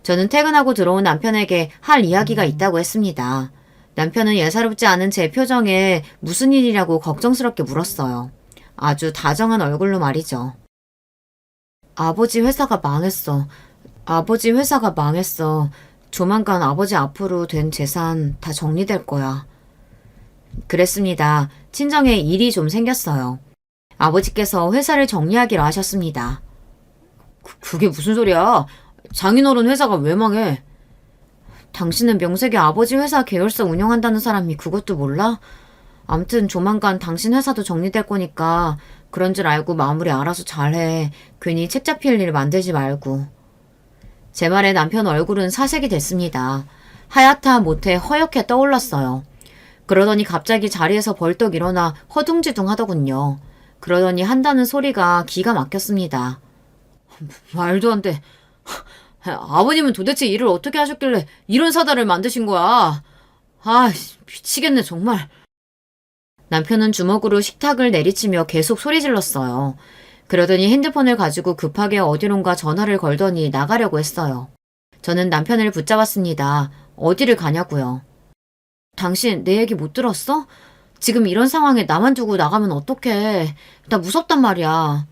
저는 퇴근하고 들어온 남편에게 할 이야기가 있다고 했습니다. 남편은 예사롭지 않은 제 표정에 무슨 일이라고 걱정스럽게 물었어요. 아주 다정한 얼굴로 말이죠. 아버지 회사가 망했어. 아버지 회사가 망했어. 조만간 아버지 앞으로 된 재산 다 정리될 거야. 그랬습니다. 친정에 일이 좀 생겼어요. 아버지께서 회사를 정리하기로 하셨습니다. 그게 무슨 소리야? 장인어른 회사가 왜 망해? 당신은 명색이 아버지 회사 계열사 운영한다는 사람이 그것도 몰라? 암튼 조만간 당신 회사도 정리될 거니까 그런 줄 알고 마무리 알아서 잘해. 괜히 책 잡힐 일 만들지 말고. 제 말에 남편 얼굴은 사색이 됐습니다. 하얗다 못해 허옇게 떠올랐어요. 그러더니 갑자기 자리에서 벌떡 일어나 허둥지둥 하더군요. 그러더니 한다는 소리가 기가 막혔습니다. 말도 안 돼. 아버님은 도대체 일을 어떻게 하셨길래 이런 사달을 만드신 거야? 아, 미치겠네 정말. 남편은 주먹으로 식탁을 내리치며 계속 소리 질렀어요. 그러더니 핸드폰을 가지고 급하게 어디론가 전화를 걸더니 나가려고 했어요. 저는 남편을 붙잡았습니다. 어디를 가냐고요. 당신 내 얘기 못 들었어? 지금 이런 상황에 나만 두고 나가면 어떡해. 나 무섭단 말이야.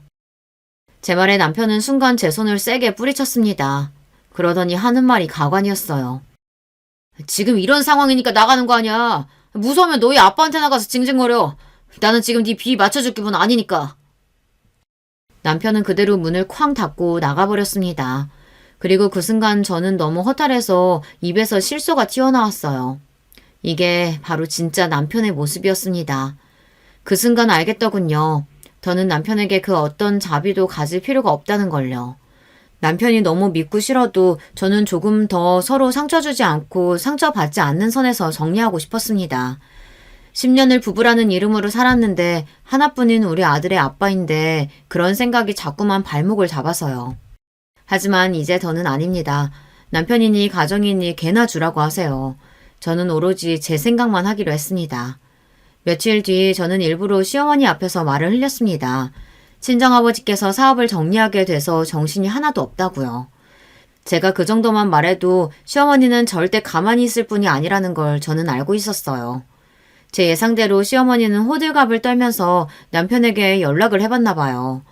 제 말에 남편은 순간 제 손을 세게 뿌리쳤습니다. 그러더니 하는 말이 가관이었어요. 지금 이런 상황이니까 나가는 거 아니야. 무서우면 너희 아빠한테 나가서 징징거려. 나는 지금 네 비 맞춰줄 기분 아니니까. 남편은 그대로 문을 쾅 닫고 나가버렸습니다. 그리고 그 순간 저는 너무 허탈해서 입에서 실소가 튀어나왔어요. 이게 바로 진짜 남편의 모습이었습니다. 그 순간 알겠더군요. 저는 남편에게 그 어떤 자비도 가질 필요가 없다는 걸요. 남편이 너무 믿고 싫어도 저는 조금 더 서로 상처 주지 않고 상처받지 않는 선에서 정리하고 싶었습니다. 10년을 부부라는 이름으로 살았는데 하나뿐인 우리 아들의 아빠인데 그런 생각이 자꾸만 발목을 잡아서요. 하지만 이제 더는 아닙니다. 남편이니 가정이니 개나 주라고 하세요. 저는 오로지 제 생각만 하기로 했습니다. 며칠 뒤 저는 일부러 시어머니 앞에서 말을 흘렸습니다. 친정아버지께서 사업을 정리하게 돼서 정신이 하나도 없다고요. 제가 그 정도만 말해도 시어머니는 절대 가만히 있을 뿐이 아니라는 걸 저는 알고 있었어요. 제 예상대로 시어머니는 호들갑을 떨면서 남편에게 연락을 해봤나 봐요.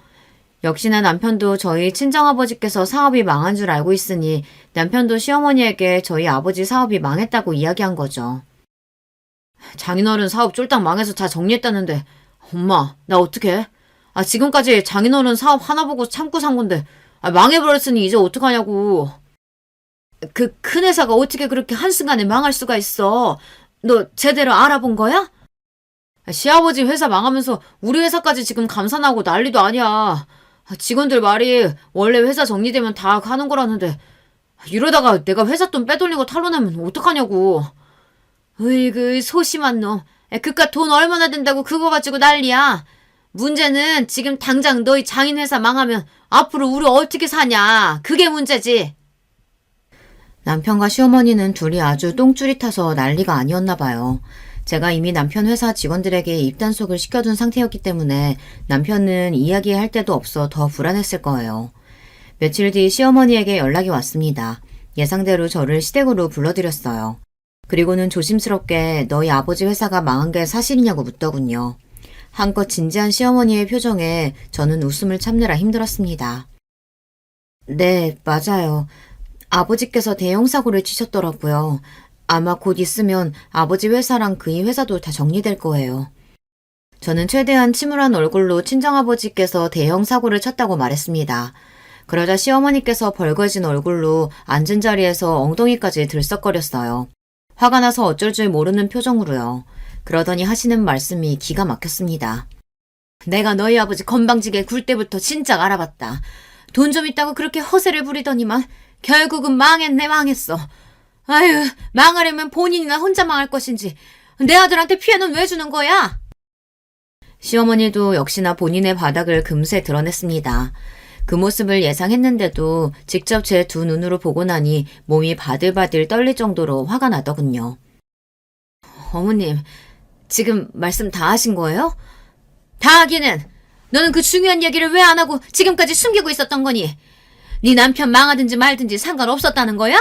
역시나 남편도 저희 친정아버지께서 사업이 망한 줄 알고 있으니 남편도 시어머니에게 저희 아버지 사업이 망했다고 이야기한 거죠. 장인어른 사업 쫄딱 망해서 다 정리했다는데 엄마 나 어떡해? 지금까지 장인어른 사업 하나 보고 참고 산 건데 망해버렸으니 이제 어떡하냐고. 그 큰 회사가 어떻게 그렇게 한순간에 망할 수가 있어. 너 제대로 알아본 거야? 시아버지 회사 망하면서 우리 회사까지 지금 감산하고 난리도 아니야. 직원들 말이 원래 회사 정리되면 다 하는 거라는데 이러다가 내가 회사 돈 빼돌린 거 탄로내면 어떡하냐고. 으이그 소심한 놈. 그깟 돈 얼마나 된다고 그거 가지고 난리야. 문제는 지금 당장 너희 장인회사 망하면 앞으로 우리 어떻게 사냐. 그게 문제지. 남편과 시어머니는 둘이 아주 똥줄이 타서 난리가 아니었나 봐요. 제가 이미 남편 회사 직원들에게 입단속을 시켜둔 상태였기 때문에 남편은 이야기할 데도 없어 더 불안했을 거예요. 며칠 뒤 시어머니에게 연락이 왔습니다. 예상대로 저를 시댁으로 불러들였어요. 그리고는 조심스럽게 너희 아버지 회사가 망한 게 사실이냐고 묻더군요. 한껏 진지한 시어머니의 표정에 저는 웃음을 참느라 힘들었습니다. 네, 맞아요. 아버지께서 대형 사고를 치셨더라고요. 아마 곧 있으면 아버지 회사랑 그이 회사도 다 정리될 거예요. 저는 최대한 침울한 얼굴로 친정아버지께서 대형 사고를 쳤다고 말했습니다. 그러자 시어머니께서 벌거진 얼굴로 앉은 자리에서 엉덩이까지 들썩거렸어요. 화가 나서 어쩔 줄 모르는 표정으로요. 그러더니 하시는 말씀이 기가 막혔습니다. 내가 너희 아버지 건방지게 굴 때부터 진작 알아봤다. 돈 좀 있다고 그렇게 허세를 부리더니만 결국은 망했어. 아유, 망하려면 본인이나 혼자 망할 것인지 내 아들한테 피해는 왜 주는 거야? 시어머니도 역시나 본인의 바닥을 금세 드러냈습니다. 그 모습을 예상했는데도 직접 제 두 눈으로 보고 나니 몸이 바들바들 떨릴 정도로 화가 나더군요. 어머님, 지금 말씀 다 하신 거예요? 다 하기는. 너는 그 중요한 얘기를 왜 안 하고 지금까지 숨기고 있었던 거니? 네 남편 망하든지 말든지 상관없었다는 거야?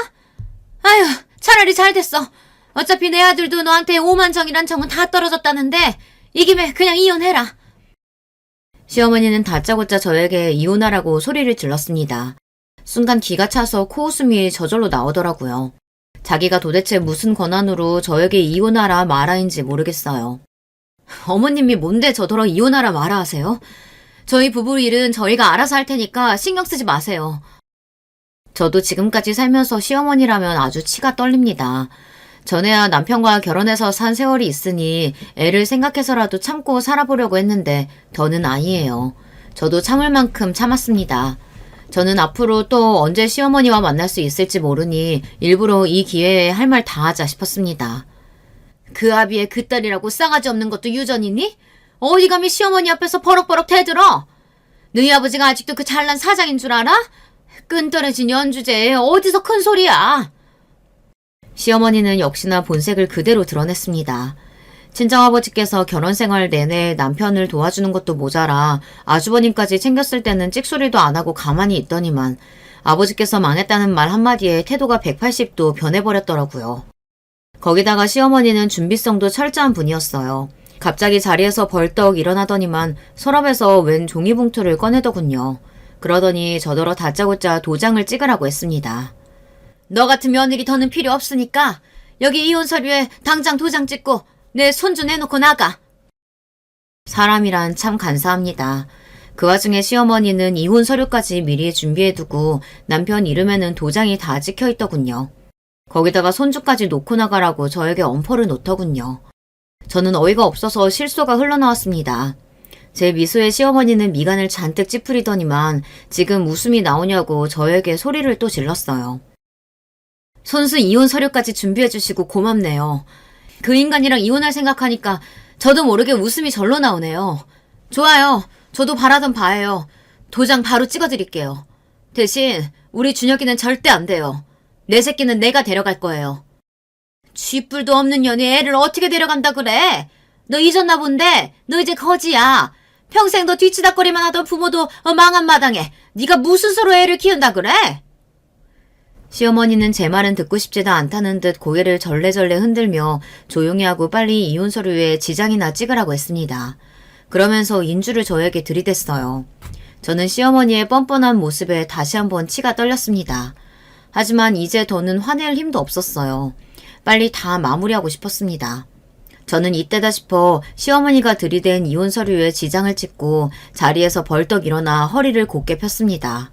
아휴, 차라리 잘 됐어. 어차피 내 아들도 너한테 오만정이란 정은 다 떨어졌다는데 이 김에 그냥 이혼해라. 시어머니는 다짜고짜 저에게 이혼하라고 소리를 질렀습니다. 순간 기가 차서 코웃음이 저절로 나오더라고요. 자기가 도대체 무슨 권한으로 저에게 이혼하라 마라인지 모르겠어요. 어머님이 뭔데 저더러 이혼하라 마라 하세요? 저희 부부 일은 저희가 알아서 할 테니까 신경 쓰지 마세요. 저도 지금까지 살면서 시어머니라면 아주 치가 떨립니다. 전에야 남편과 결혼해서 산 세월이 있으니 애를 생각해서라도 참고 살아보려고 했는데 더는 아니에요. 저도 참을 만큼 참았습니다. 저는 앞으로 또 언제 시어머니와 만날 수 있을지 모르니 일부러 이 기회에 할 말 다 하자 싶었습니다. 그 아비의 그 딸이라고 싸가지 없는 것도 유전이니? 어디 감히 시어머니 앞에서 버럭버럭 대들어? 너희 아버지가 아직도 그 잘난 사장인 줄 알아? 끈떨어진 연주제에 어디서 큰 소리야? 시어머니는 역시나 본색을 그대로 드러냈습니다. 친정아버지께서 결혼 생활 내내 남편을 도와주는 것도 모자라 아주버님까지 챙겼을 때는 찍소리도 안 하고 가만히 있더니만 아버지께서 망했다는 말 한마디에 태도가 180도 변해버렸더라고요. 거기다가 시어머니는 준비성도 철저한 분이었어요. 갑자기 자리에서 벌떡 일어나더니만 서랍에서 웬 종이봉투를 꺼내더군요. 그러더니 저더러 다짜고짜 도장을 찍으라고 했습니다. 너 같은 며느리 더는 필요 없으니까 여기 이혼 서류에 당장 도장 찍고 내 손주 내놓고 나가. 사람이란 참 간사합니다. 그 와중에 시어머니는 이혼 서류까지 미리 준비해두고 남편 이름에는 도장이 다 찍혀있더군요. 거기다가 손주까지 놓고 나가라고 저에게 엄포를 놓더군요. 저는 어이가 없어서 실소가 흘러나왔습니다. 제 미소에 시어머니는 미간을 잔뜩 찌푸리더니만 지금 웃음이 나오냐고 저에게 소리를 또 질렀어요. 손수 이혼 서류까지 준비해주시고 고맙네요. 그 인간이랑 이혼할 생각하니까 저도 모르게 웃음이 절로 나오네요. 좋아요. 저도 바라던 바예요. 도장 바로 찍어드릴게요. 대신 우리 준혁이는 절대 안 돼요. 내 새끼는 내가 데려갈 거예요. 쥐뿔도 없는 년이 애를 어떻게 데려간다 그래? 너 잊었나 본데 너 이제 거지야. 평생 너 뒤치다거리만 하던 부모도 망한 마당에 네가 무슨 수로 애를 키운다 그래? 시어머니는 제 말은 듣고 싶지도 않다는 듯 고개를 절레절레 흔들며 조용히 하고 빨리 이혼 서류에 지장이나 찍으라고 했습니다. 그러면서 인주를 저에게 들이댔어요. 저는 시어머니의 뻔뻔한 모습에 다시 한번 치가 떨렸습니다. 하지만 이제 더는 화낼 힘도 없었어요. 빨리 다 마무리하고 싶었습니다. 저는 이때다 싶어 시어머니가 들이댄 이혼 서류에 지장을 찍고 자리에서 벌떡 일어나 허리를 곧게 폈습니다.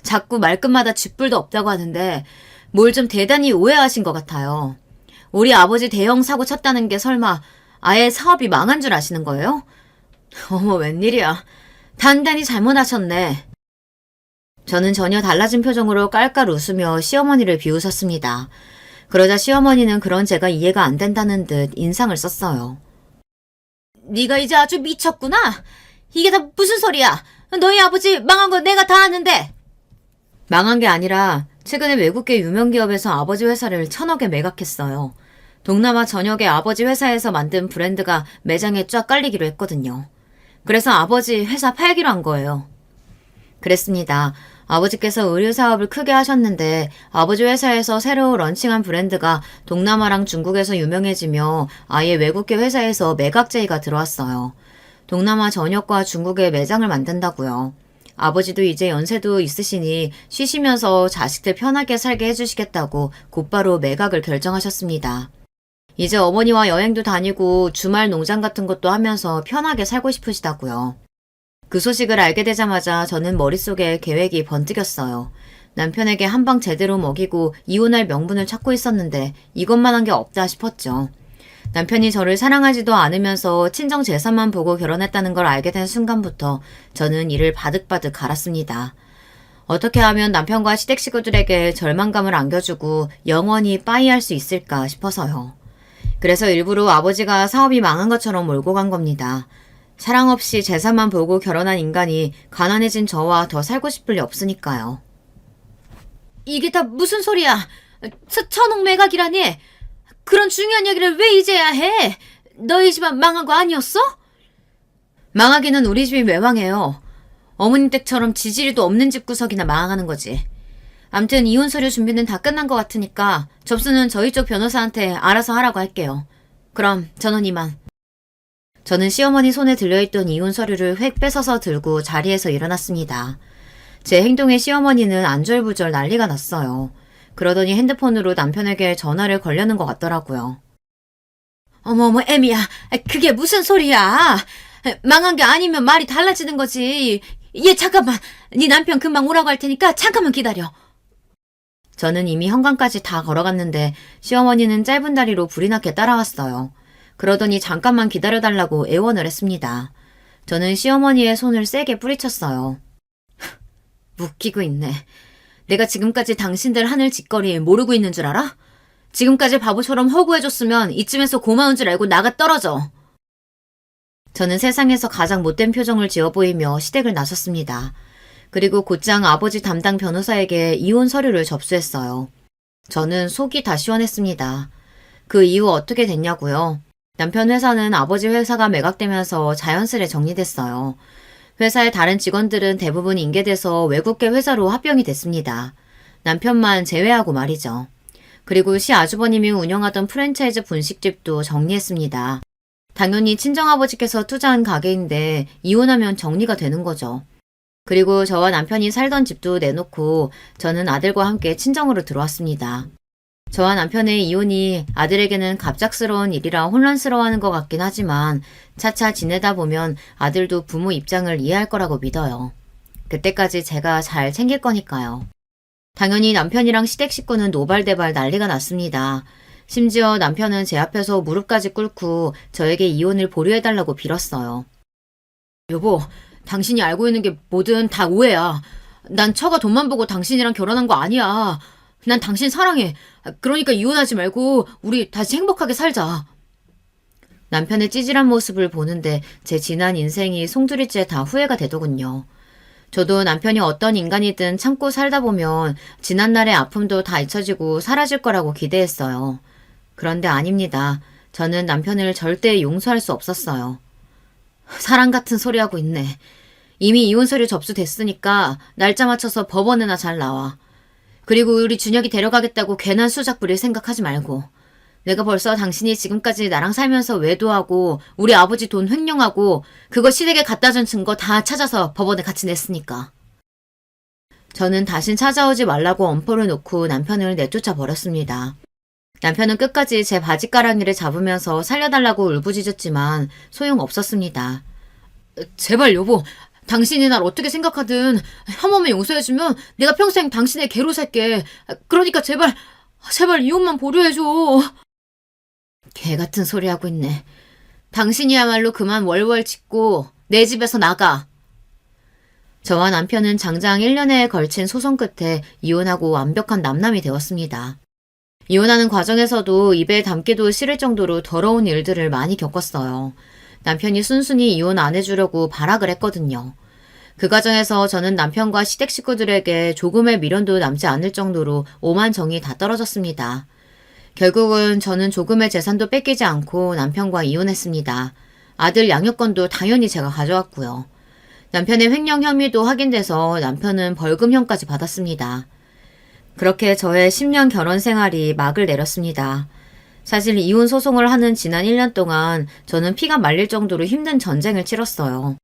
자꾸 말끝마다 쥐뿔도 없다고 하는데 뭘 좀 대단히 오해하신 것 같아요. 우리 아버지 대형 사고 쳤다는 게 설마 아예 사업이 망한 줄 아시는 거예요? 어머 웬일이야. 단단히 잘못하셨네. 저는 전혀 달라진 표정으로 깔깔 웃으며 시어머니를 비웃었습니다. 그러자 시어머니는 그런 제가 이해가 안 된다는 듯 인상을 썼어요. 네가 이제 아주 미쳤구나. 이게 다 무슨 소리야? 너희 아버지 망한 거 내가 다 아는데. 망한 게 아니라 최근에 외국계 유명 기업에서 아버지 회사를 1,000억에 매각했어요. 동남아 전역의 아버지 회사에서 만든 브랜드가 매장에 쫙 깔리기로 했거든요. 그래서 아버지 회사 팔기로 한 거예요. 그랬습니다. 아버지께서 의류 사업을 크게 하셨는데 아버지 회사에서 새로 런칭한 브랜드가 동남아랑 중국에서 유명해지며 아예 외국계 회사에서 매각 제의가 들어왔어요. 동남아 전역과 중국에 매장을 만든다고요. 아버지도 이제 연세도 있으시니 쉬시면서 자식들 편하게 살게 해주시겠다고 곧바로 매각을 결정하셨습니다. 이제 어머니와 여행도 다니고 주말 농장 같은 것도 하면서 편하게 살고 싶으시다고요. 그 소식을 알게 되자마자 저는 머릿속에 계획이 번뜩였어요. 남편에게 한 방 제대로 먹이고 이혼할 명분을 찾고 있었는데 이것만한 게 없다 싶었죠. 남편이 저를 사랑하지도 않으면서 친정 재산만 보고 결혼했다는 걸 알게 된 순간부터 저는 이를 바득바득 갈았습니다. 어떻게 하면 남편과 시댁 식구들에게 절망감을 안겨주고 영원히 빠이할 수 있을까 싶어서요. 그래서 일부러 아버지가 사업이 망한 것처럼 몰고 간 겁니다. 사랑 없이 재산만 보고 결혼한 인간이 가난해진 저와 더 살고 싶을 리 없으니까요. 이게 다 무슨 소리야? 1,000억 매각이라니? 그런 중요한 얘기를 왜 이제야 해? 너희 집안 망한 거 아니었어? 망하기는 우리 집이 왜 망해요? 어머님 댁처럼 지지리도 없는 집구석이나 망하는 거지. 암튼 이혼 서류 준비는 다 끝난 것 같으니까 접수는 저희 쪽 변호사한테 알아서 하라고 할게요. 그럼 저는 이만. 저는 시어머니 손에 들려있던 이혼 서류를 획 뺏어서 들고 자리에서 일어났습니다. 제 행동에 시어머니는 안절부절 난리가 났어요. 그러더니 핸드폰으로 남편에게 전화를 걸려는 것 같더라고요. 어머머 애미야, 그게 무슨 소리야? 망한 게 아니면 말이 달라지는 거지. 얘 잠깐만, 네 남편 금방 오라고 할 테니까 잠깐만 기다려. 저는 이미 현관까지 다 걸어갔는데 시어머니는 짧은 다리로 불이 나게 따라왔어요. 그러더니 잠깐만 기다려달라고 애원을 했습니다. 저는 시어머니의 손을 세게 뿌리쳤어요. 웃기고 있네. 내가 지금까지 당신들 하늘 짓거리 모르고 있는 줄 알아? 지금까지 바보처럼 허구해줬으면 이쯤에서 고마운 줄 알고 나가 떨어져. 저는 세상에서 가장 못된 표정을 지어 보이며 시댁을 나섰습니다. 그리고 곧장 아버지 담당 변호사에게 이혼 서류를 접수했어요. 저는 속이 다 시원했습니다. 그 이후 어떻게 됐냐고요? 남편 회사는 아버지 회사가 매각되면서 자연스레 정리됐어요. 회사의 다른 직원들은 대부분 인계돼서 외국계 회사로 합병이 됐습니다. 남편만 제외하고 말이죠. 그리고 시아주버님이 운영하던 프랜차이즈 분식집도 정리했습니다. 당연히 친정아버지께서 투자한 가게인데 이혼하면 정리가 되는 거죠. 그리고 저와 남편이 살던 집도 내놓고 저는 아들과 함께 친정으로 들어왔습니다. 저와 남편의 이혼이 아들에게는 갑작스러운 일이라 혼란스러워하는 것 같긴 하지만 차차 지내다 보면 아들도 부모 입장을 이해할 거라고 믿어요. 그때까지 제가 잘 챙길 거니까요. 당연히 남편이랑 시댁 식구는 노발대발 난리가 났습니다. 심지어 남편은 제 앞에서 무릎까지 꿇고 저에게 이혼을 보류해달라고 빌었어요. 여보, 당신이 알고 있는 게 뭐든 다 오해야. 난 처가 돈만 보고 당신이랑 결혼한 거 아니야. 난 당신 사랑해. 그러니까 이혼하지 말고 우리 다시 행복하게 살자. 남편의 찌질한 모습을 보는데 제 지난 인생이 송두리째 다 후회가 되더군요. 저도 남편이 어떤 인간이든 참고 살다 보면 지난날의 아픔도 다 잊혀지고 사라질 거라고 기대했어요. 그런데 아닙니다. 저는 남편을 절대 용서할 수 없었어요. 사랑 같은 소리 하고 있네. 이미 이혼 서류 접수됐으니까 날짜 맞춰서 법원에나 잘 나와. 그리고 우리 준혁이 데려가겠다고 괜한 수작 부릴 생각하지 말고. 내가 벌써 당신이 지금까지 나랑 살면서 외도하고 우리 아버지 돈 횡령하고 그거 시댁에 갖다 준 증거 다 찾아서 법원에 같이 냈으니까. 저는 다신 찾아오지 말라고 엄포를 놓고 남편을 내쫓아 버렸습니다. 남편은 끝까지 제 바지가랑이를 잡으면서 살려달라고 울부짖었지만 소용없었습니다. 제발 여보, 당신이 날 어떻게 생각하든 한 번만 용서해주면 내가 평생 당신의 개로 살게. 그러니까 제발 이혼만 보류해줘. 개 같은 소리 하고 있네. 당신이야말로 그만 월월 짓고 내 집에서 나가. 저와 남편은 장장 1년에 걸친 소송 끝에 이혼하고 완벽한 남남이 되었습니다. 이혼하는 과정에서도 입에 담기도 싫을 정도로 더러운 일들을 많이 겪었어요. 남편이 순순히 이혼 안 해주려고 발악을 했거든요. 그 과정에서 저는 남편과 시댁 식구들에게 조금의 미련도 남지 않을 정도로 오만 정이 다 떨어졌습니다. 결국은 저는 조금의 재산도 뺏기지 않고 남편과 이혼했습니다. 아들 양육권도 당연히 제가 가져왔고요. 남편의 횡령 혐의도 확인돼서 남편은 벌금형까지 받았습니다. 그렇게 저의 10년 결혼 생활이 막을 내렸습니다. 사실 이혼 소송을 하는 지난 1년 동안 저는 피가 말릴 정도로 힘든 전쟁을 치렀어요.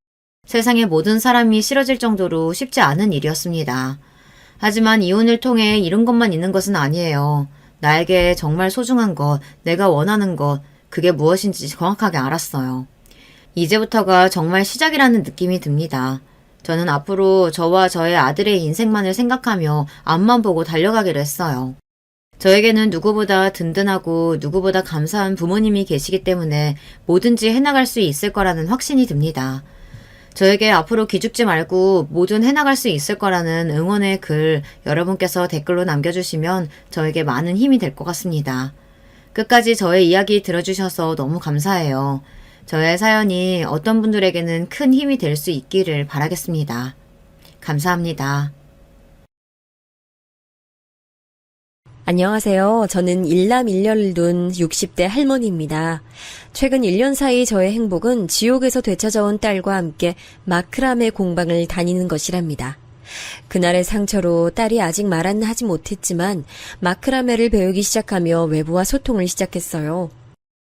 세상의 모든 사람이 싫어질 정도로 쉽지 않은 일이었습니다. 하지만 이혼을 통해 잃은 것만 있는 것은 아니에요. 나에게 정말 소중한 것, 내가 원하는 것, 그게 무엇인지 정확하게 알았어요. 이제부터가 정말 시작이라는 느낌이 듭니다. 저는 앞으로 저와 저의 아들의 인생만을 생각하며 앞만 보고 달려가기로 했어요. 저에게는 누구보다 든든하고 누구보다 감사한 부모님이 계시기 때문에 뭐든지 해나갈 수 있을 거라는 확신이 듭니다. 저에게 앞으로 기죽지 말고 뭐든 해나갈 수 있을 거라는 응원의 글 여러분께서 댓글로 남겨주시면 저에게 많은 힘이 될 것 같습니다. 끝까지 저의 이야기 들어주셔서 너무 감사해요. 저의 사연이 어떤 분들에게는 큰 힘이 될 수 있기를 바라겠습니다. 감사합니다. 안녕하세요. 저는 일남 일녀를 둔 60대 할머니입니다. 최근 1년 사이 저의 행복은 지옥에서 되찾아온 딸과 함께 마크라메 공방을 다니는 것이랍니다. 그날의 상처로 딸이 아직 말은 하지 못했지만 마크라메를 배우기 시작하며 외부와 소통을 시작했어요.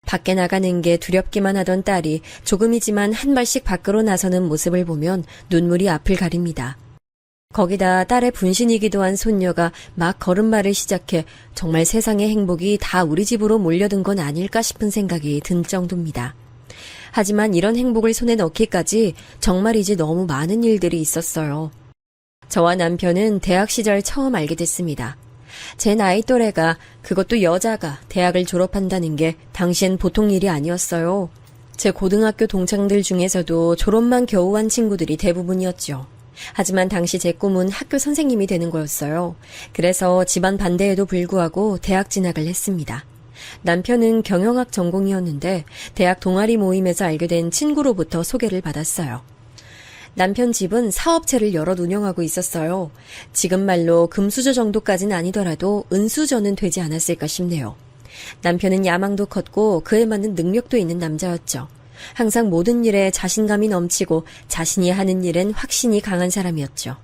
밖에 나가는 게 두렵기만 하던 딸이 조금이지만 한 발씩 밖으로 나서는 모습을 보면 눈물이 앞을 가립니다. 거기다 딸의 분신이기도 한 손녀가 막 걸음마를 시작해 정말 세상의 행복이 다 우리 집으로 몰려든 건 아닐까 싶은 생각이 든 정도입니다. 하지만 이런 행복을 손에 넣기까지 정말이지 너무 많은 일들이 있었어요. 저와 남편은 대학 시절 처음 알게 됐습니다. 제 나이 또래가, 그것도 여자가 대학을 졸업한다는 게 당시엔 보통 일이 아니었어요. 제 고등학교 동창들 중에서도 졸업만 겨우 한 친구들이 대부분이었죠. 하지만 당시 제 꿈은 학교 선생님이 되는 거였어요. 그래서 집안 반대에도 불구하고 대학 진학을 했습니다. 남편은 경영학 전공이었는데 대학 동아리 모임에서 알게 된 친구로부터 소개를 받았어요. 남편 집은 사업체를 여럿 운영하고 있었어요. 지금 말로 금수저 정도까지는 아니더라도 은수저는 되지 않았을까 싶네요. 남편은 야망도 컸고 그에 맞는 능력도 있는 남자였죠. 항상 모든 일에 자신감이 넘치고 자신이 하는 일엔 확신이 강한 사람이었죠.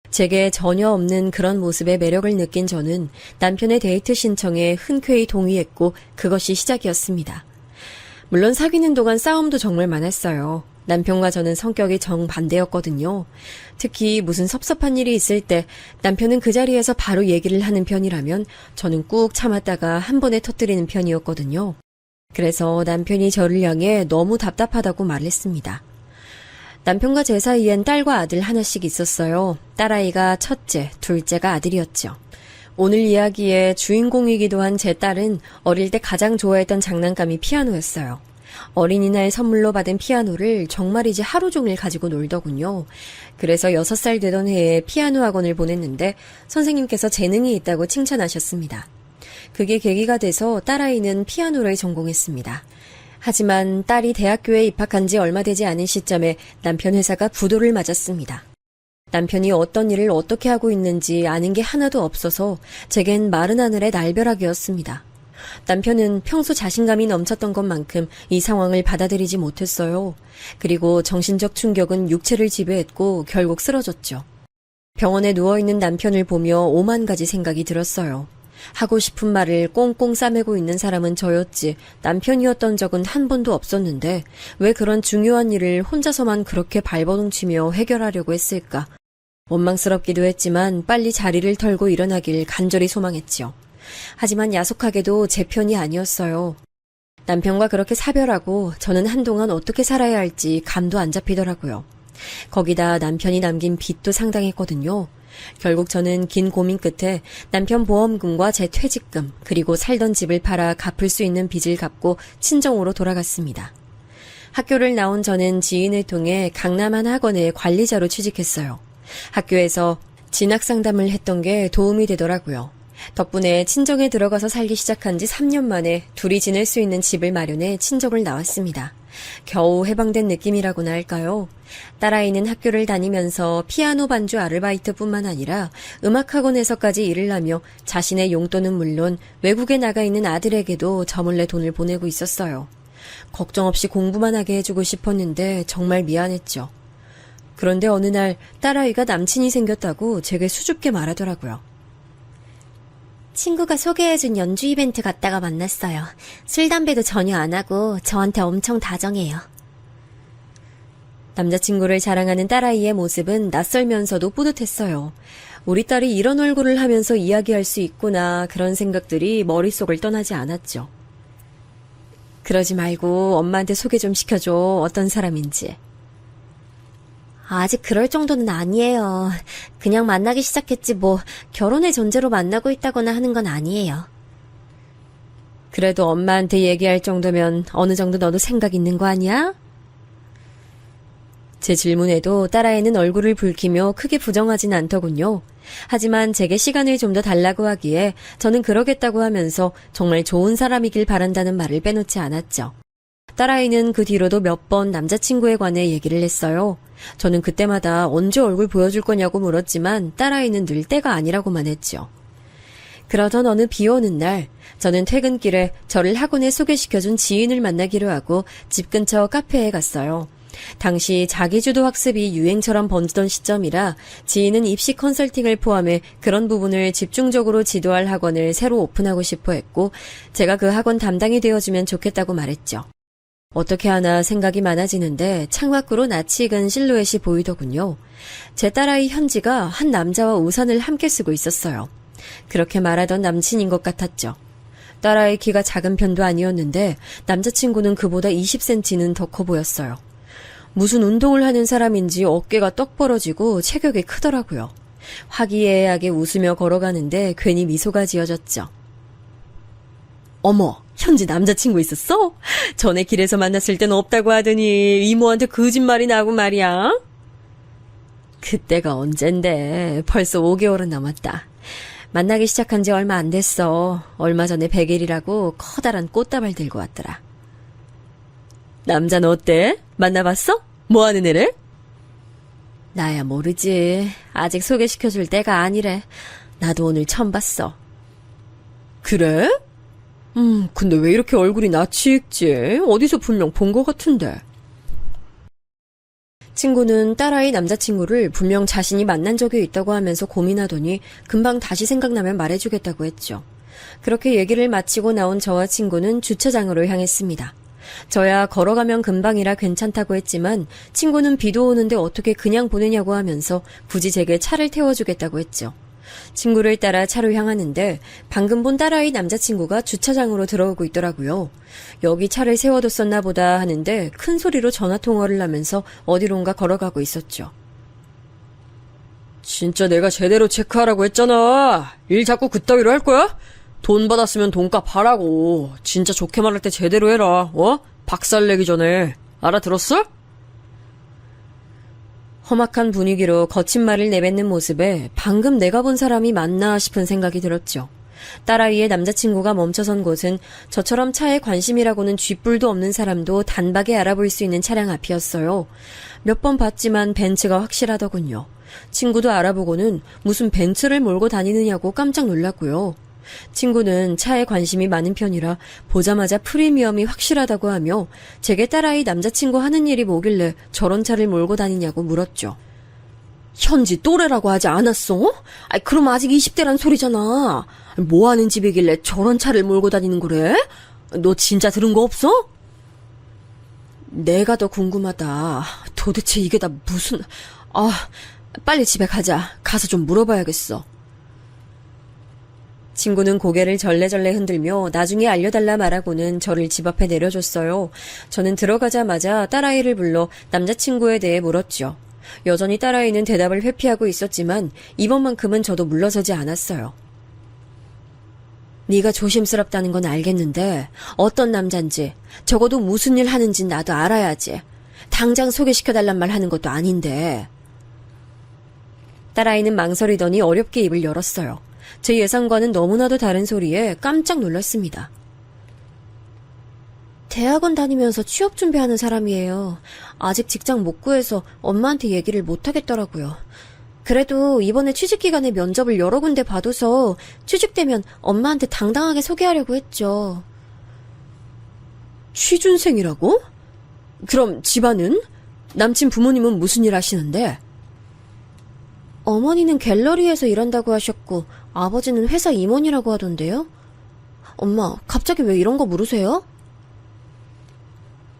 제게 전혀 없는 그런 모습에 매력을 느낀 저는 남편의 데이트 신청에 흔쾌히 동의했고 그것이 시작이었습니다. 물론 사귀는 동안 싸움도 정말 많았어요. 남편과 저는 성격이 정반대였거든요. 특히 무슨 섭섭한 일이 있을 때 남편은 그 자리에서 바로 얘기를 하는 편이라면 저는 꾹 참았다가 한 번에 터뜨리는 편이었거든요. 그래서 남편이 저를 향해 너무 답답하다고 말했습니다. 남편과 제 사이엔 딸과 아들 하나씩 있었어요. 딸아이가 첫째, 둘째가 아들이었죠. 오늘 이야기의 주인공이기도 한 제 딸은 어릴 때 가장 좋아했던 장난감이 피아노였어요. 어린이날 선물로 받은 피아노를 정말이지 하루 종일 가지고 놀더군요. 그래서 6살 되던 해에 피아노 학원을 보냈는데 선생님께서 재능이 있다고 칭찬하셨습니다. 그게 계기가 돼서 딸아이는 피아노를 전공했습니다. 하지만 딸이 대학교에 입학한 지 얼마 되지 않은 시점에 남편 회사가 부도를 맞았습니다. 남편이 어떤 일을 어떻게 하고 있는지 아는 게 하나도 없어서 제겐 마른 하늘의 날벼락이었습니다. 남편은 평소 자신감이 넘쳤던 것만큼 이 상황을 받아들이지 못했어요. 그리고 정신적 충격은 육체를 지배했고 결국 쓰러졌죠. 병원에 누워있는 남편을 보며 오만 가지 생각이 들었어요. 하고 싶은 말을 꽁꽁 싸매고 있는 사람은 저였지 남편이었던 적은 한 번도 없었는데 왜 그런 중요한 일을 혼자서만 그렇게 발버둥치며 해결하려고 했을까? 원망스럽기도 했지만 빨리 자리를 털고 일어나길 간절히 소망했지요. 하지만 야속하게도 제 편이 아니었어요. 남편과 그렇게 사별하고 저는 한동안 어떻게 살아야 할지 감도 안 잡히더라고요. 거기다 남편이 남긴 빚도 상당했거든요. 결국 저는 긴 고민 끝에 남편 보험금과 제 퇴직금 그리고 살던 집을 팔아 갚을 수 있는 빚을 갚고 친정으로 돌아갔습니다. 학교를 나온 저는 지인을 통해 강남 한 학원에 관리자로 취직했어요. 학교에서 진학 상담을 했던 게 도움이 되더라고요. 덕분에 친정에 들어가서 살기 시작한 지 3년 만에 둘이 지낼 수 있는 집을 마련해 친정을 나왔습니다. 겨우 해방된 느낌이라고나 할까요? 딸아이는 학교를 다니면서 피아노 반주 아르바이트뿐만 아니라 음악학원에서까지 일을 하며 자신의 용돈은 물론 외국에 나가 있는 아들에게도 저 몰래 돈을 보내고 있었어요. 걱정 없이 공부만 하게 해주고 싶었는데 정말 미안했죠. 그런데 어느 날 딸아이가 남친이 생겼다고 제게 수줍게 말하더라고요. 친구가 소개해준 연주 이벤트 갔다가 만났어요. 술, 담배도 전혀 안 하고 저한테 엄청 다정해요. 남자친구를 자랑하는 딸아이의 모습은 낯설면서도 뿌듯했어요. 우리 딸이 이런 얼굴을 하면서 이야기할 수 있구나, 그런 생각들이 머릿속을 떠나지 않았죠. 그러지 말고 엄마한테 소개 좀 시켜줘. 어떤 사람인지. 아직 그럴 정도는 아니에요. 그냥 만나기 시작했지 뭐 결혼의 전제로 만나고 있다거나 하는 건 아니에요. 그래도 엄마한테 얘기할 정도면 어느 정도 너도 생각 있는 거 아니야? 제 질문에도 딸아이는 얼굴을 붉히며 크게 부정하진 않더군요. 하지만 제게 시간을 좀 더 달라고 하기에 저는 그러겠다고 하면서 정말 좋은 사람이길 바란다는 말을 빼놓지 않았죠. 딸아이는 그 뒤로도 몇 번 남자친구에 관해 얘기를 했어요. 저는 그때마다 언제 얼굴 보여줄 거냐고 물었지만 딸아이는 늘 때가 아니라고만 했죠. 그러던 어느 비 오는 날 저는 퇴근길에 저를 학원에 소개시켜준 지인을 만나기로 하고 집 근처 카페에 갔어요. 당시 자기주도 학습이 유행처럼 번지던 시점이라 지인은 입시 컨설팅을 포함해 그런 부분을 집중적으로 지도할 학원을 새로 오픈하고 싶어 했고 제가 그 학원 담당이 되어주면 좋겠다고 말했죠. 어떻게 하나 생각이 많아지는데 창밖으로 낯이 익은 실루엣이 보이더군요. 제 딸아이 현지가 한 남자와 우산을 함께 쓰고 있었어요. 그렇게 말하던 남친인 것 같았죠. 딸아이 키가 작은 편도 아니었는데 남자친구는 그보다 20cm는 더 커 보였어요. 무슨 운동을 하는 사람인지 어깨가 떡 벌어지고 체격이 크더라고요. 화기애애하게 웃으며 걸어가는데 괜히 미소가 지어졌죠. 어머, 현지 남자친구 있었어? 전에 길에서 만났을 땐 없다고 하더니 이모한테 거짓말이 나고 말이야. 그때가 언젠데 벌써 5개월은 넘었다. 만나기 시작한 지 얼마 안 됐어. 얼마 전에 100일이라고 커다란 꽃다발 들고 왔더라. 남자는 어때? 만나봤어? 뭐하는 애래? 나야 모르지. 아직 소개시켜줄 때가 아니래. 나도 오늘 처음 봤어. 그래? 근데 왜 이렇게 얼굴이 낯이 익지? 어디서 분명 본 것 같은데. 친구는 딸아이 남자친구를 분명 자신이 만난 적이 있다고 하면서 고민하더니 금방 다시 생각나면 말해주겠다고 했죠. 그렇게 얘기를 마치고 나온 저와 친구는 주차장으로 향했습니다. 저야 걸어가면 금방이라 괜찮다고 했지만 친구는 비도 오는데 어떻게 그냥 보내냐고 하면서 굳이 제게 차를 태워주겠다고 했죠. 친구를 따라 차로 향하는데 방금 본 딸아이 남자친구가 주차장으로 들어오고 있더라고요. 여기 차를 세워뒀었나 보다 하는데 큰 소리로 전화통화를 하면서 어디론가 걸어가고 있었죠. 진짜 내가 제대로 체크하라고 했잖아. 일 자꾸 그따위로 할 거야? 돈 받았으면 돈값 하라고. 진짜 좋게 말할 때 제대로 해라. 박살내기 전에. 알아들었어? 험악한 분위기로 거친 말을 내뱉는 모습에 방금 내가 본 사람이 맞나 싶은 생각이 들었죠. 딸아이의 남자친구가 멈춰선 곳은 저처럼 차에 관심이라고는 쥐뿔도 없는 사람도 단박에 알아볼 수 있는 차량 앞이었어요. 몇 번 봤지만 벤츠가 확실하더군요. 친구도 알아보고는 무슨 벤츠를 몰고 다니느냐고 깜짝 놀랐고요. 친구는 차에 관심이 많은 편이라 보자마자 프리미엄이 확실하다고 하며 제게 딸아이 남자친구 하는 일이 뭐길래 저런 차를 몰고 다니냐고 물었죠. 현지 또래라고 하지 않았어? 그럼 아직 20대란 소리잖아. 뭐하는 집이길래 저런 차를 몰고 다니는 거래? 너 진짜 들은 거 없어? 내가 더 궁금하다. 도대체 이게 다 무슨... 빨리 집에 가자. 가서 좀 물어봐야겠어. 친구는 고개를 절레절레 흔들며 나중에 알려달라 말하고는 저를 집 앞에 내려줬어요. 저는 들어가자마자 딸아이를 불러 남자친구에 대해 물었죠. 여전히 딸아이는 대답을 회피하고 있었지만 이번만큼은 저도 물러서지 않았어요. 네가 조심스럽다는 건 알겠는데 어떤 남잔지 적어도 무슨 일 하는진 나도 알아야지. 당장 소개시켜달란 말 하는 것도 아닌데. 딸아이는 망설이더니 어렵게 입을 열었어요. 제 예상과는 너무나도 다른 소리에 깜짝 놀랐습니다. 대학원 다니면서 취업 준비하는 사람이에요. 아직 직장 못 구해서 엄마한테 얘기를 못 하겠더라고요. 그래도 이번에 취직 기간에 면접을 여러 군데 봐둬서 취직되면 엄마한테 당당하게 소개하려고 했죠. 취준생이라고? 그럼 집안은? 남친 부모님은 무슨 일 하시는데? 어머니는 갤러리에서 일한다고 하셨고 아버지는 회사 임원이라고 하던데요? 엄마, 갑자기 왜 이런 거 물으세요?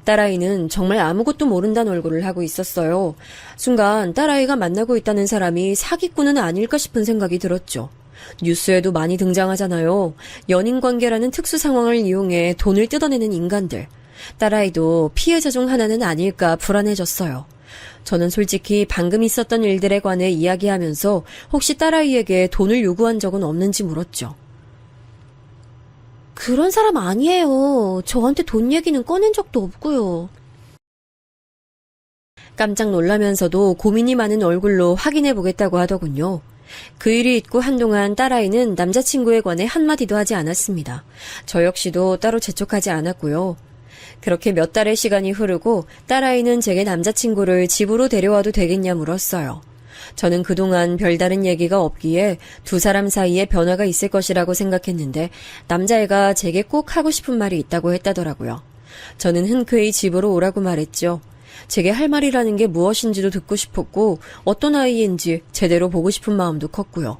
딸아이는 정말 아무것도 모른다는 얼굴을 하고 있었어요. 순간 딸아이가 만나고 있다는 사람이 사기꾼은 아닐까 싶은 생각이 들었죠. 뉴스에도 많이 등장하잖아요. 연인 관계라는 특수 상황을 이용해 돈을 뜯어내는 인간들. 딸아이도 피해자 중 하나는 아닐까 불안해졌어요. 저는 솔직히 방금 있었던 일들에 관해 이야기하면서 혹시 딸아이에게 돈을 요구한 적은 없는지 물었죠. 그런 사람 아니에요. 저한테 돈 얘기는 꺼낸 적도 없고요. 깜짝 놀라면서도 고민이 많은 얼굴로 확인해 보겠다고 하더군요. 그 일이 있고 한동안 딸아이는 남자친구에 관해 한마디도 하지 않았습니다. 저 역시도 따로 재촉하지 않았고요. 그렇게 몇 달의 시간이 흐르고 딸아이는 제게 남자친구를 집으로 데려와도 되겠냐 물었어요. 저는 그동안 별다른 얘기가 없기에 두 사람 사이에 변화가 있을 것이라고 생각했는데 남자애가 제게 꼭 하고 싶은 말이 있다고 했다더라고요. 저는 흔쾌히 집으로 오라고 말했죠. 제게 할 말이라는 게 무엇인지도 듣고 싶었고 어떤 아이인지 제대로 보고 싶은 마음도 컸고요.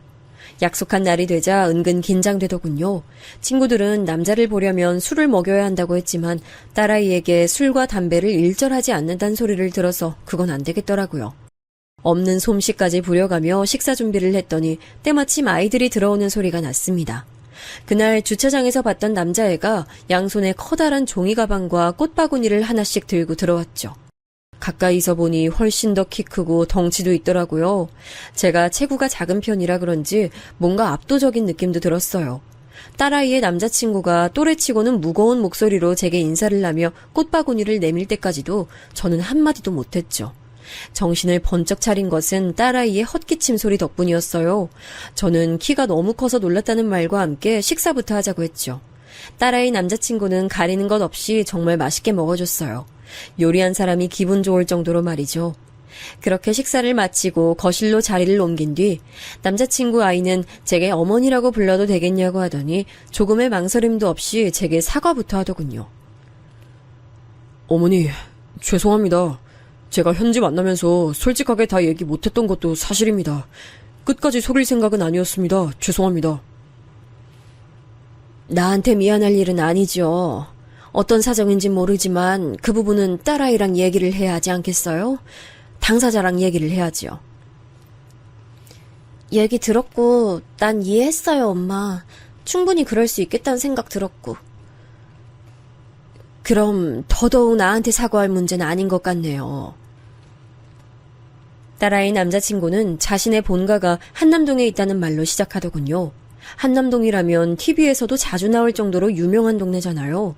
약속한 날이 되자 은근 긴장되더군요. 친구들은 남자를 보려면 술을 먹여야 한다고 했지만 딸아이에게 술과 담배를 일절하지 않는다는 소리를 들어서 그건 안 되겠더라고요. 없는 솜씨까지 부려가며 식사 준비를 했더니 때마침 아이들이 들어오는 소리가 났습니다. 그날 주차장에서 봤던 남자애가 양손에 커다란 종이 가방과 꽃바구니를 하나씩 들고 들어왔죠. 가까이서 보니 훨씬 더 키 크고 덩치도 있더라고요. 제가 체구가 작은 편이라 그런지 뭔가 압도적인 느낌도 들었어요. 딸아이의 남자친구가 또래치고는 무거운 목소리로 제게 인사를 하며 꽃바구니를 내밀 때까지도 저는 한마디도 못했죠. 정신을 번쩍 차린 것은 딸아이의 헛기침 소리 덕분이었어요. 저는 키가 너무 커서 놀랐다는 말과 함께 식사부터 하자고 했죠. 딸아이 남자친구는 가리는 것 없이 정말 맛있게 먹어줬어요. 요리한 사람이 기분 좋을 정도로 말이죠. 그렇게 식사를 마치고 거실로 자리를 옮긴 뒤 남자친구 아이는 제게 어머니라고 불러도 되겠냐고 하더니 조금의 망설임도 없이 제게 사과부터 하더군요. 어머니, 죄송합니다. 제가 현지 만나면서 솔직하게 다 얘기 못했던 것도 사실입니다. 끝까지 속일 생각은 아니었습니다. 죄송합니다. 나한테 미안할 일은 아니죠. 어떤 사정인진 모르지만 그 부분은 딸아이랑 얘기를 해야 하지 않겠어요? 당사자랑 얘기를 해야지요. 얘기 들었고 난 이해했어요, 엄마. 충분히 그럴 수 있겠다는 생각 들었고. 그럼 더더욱 나한테 사과할 문제는 아닌 것 같네요. 딸아이 남자친구는 자신의 본가가 한남동에 있다는 말로 시작하더군요. 한남동이라면 TV에서도 자주 나올 정도로 유명한 동네잖아요.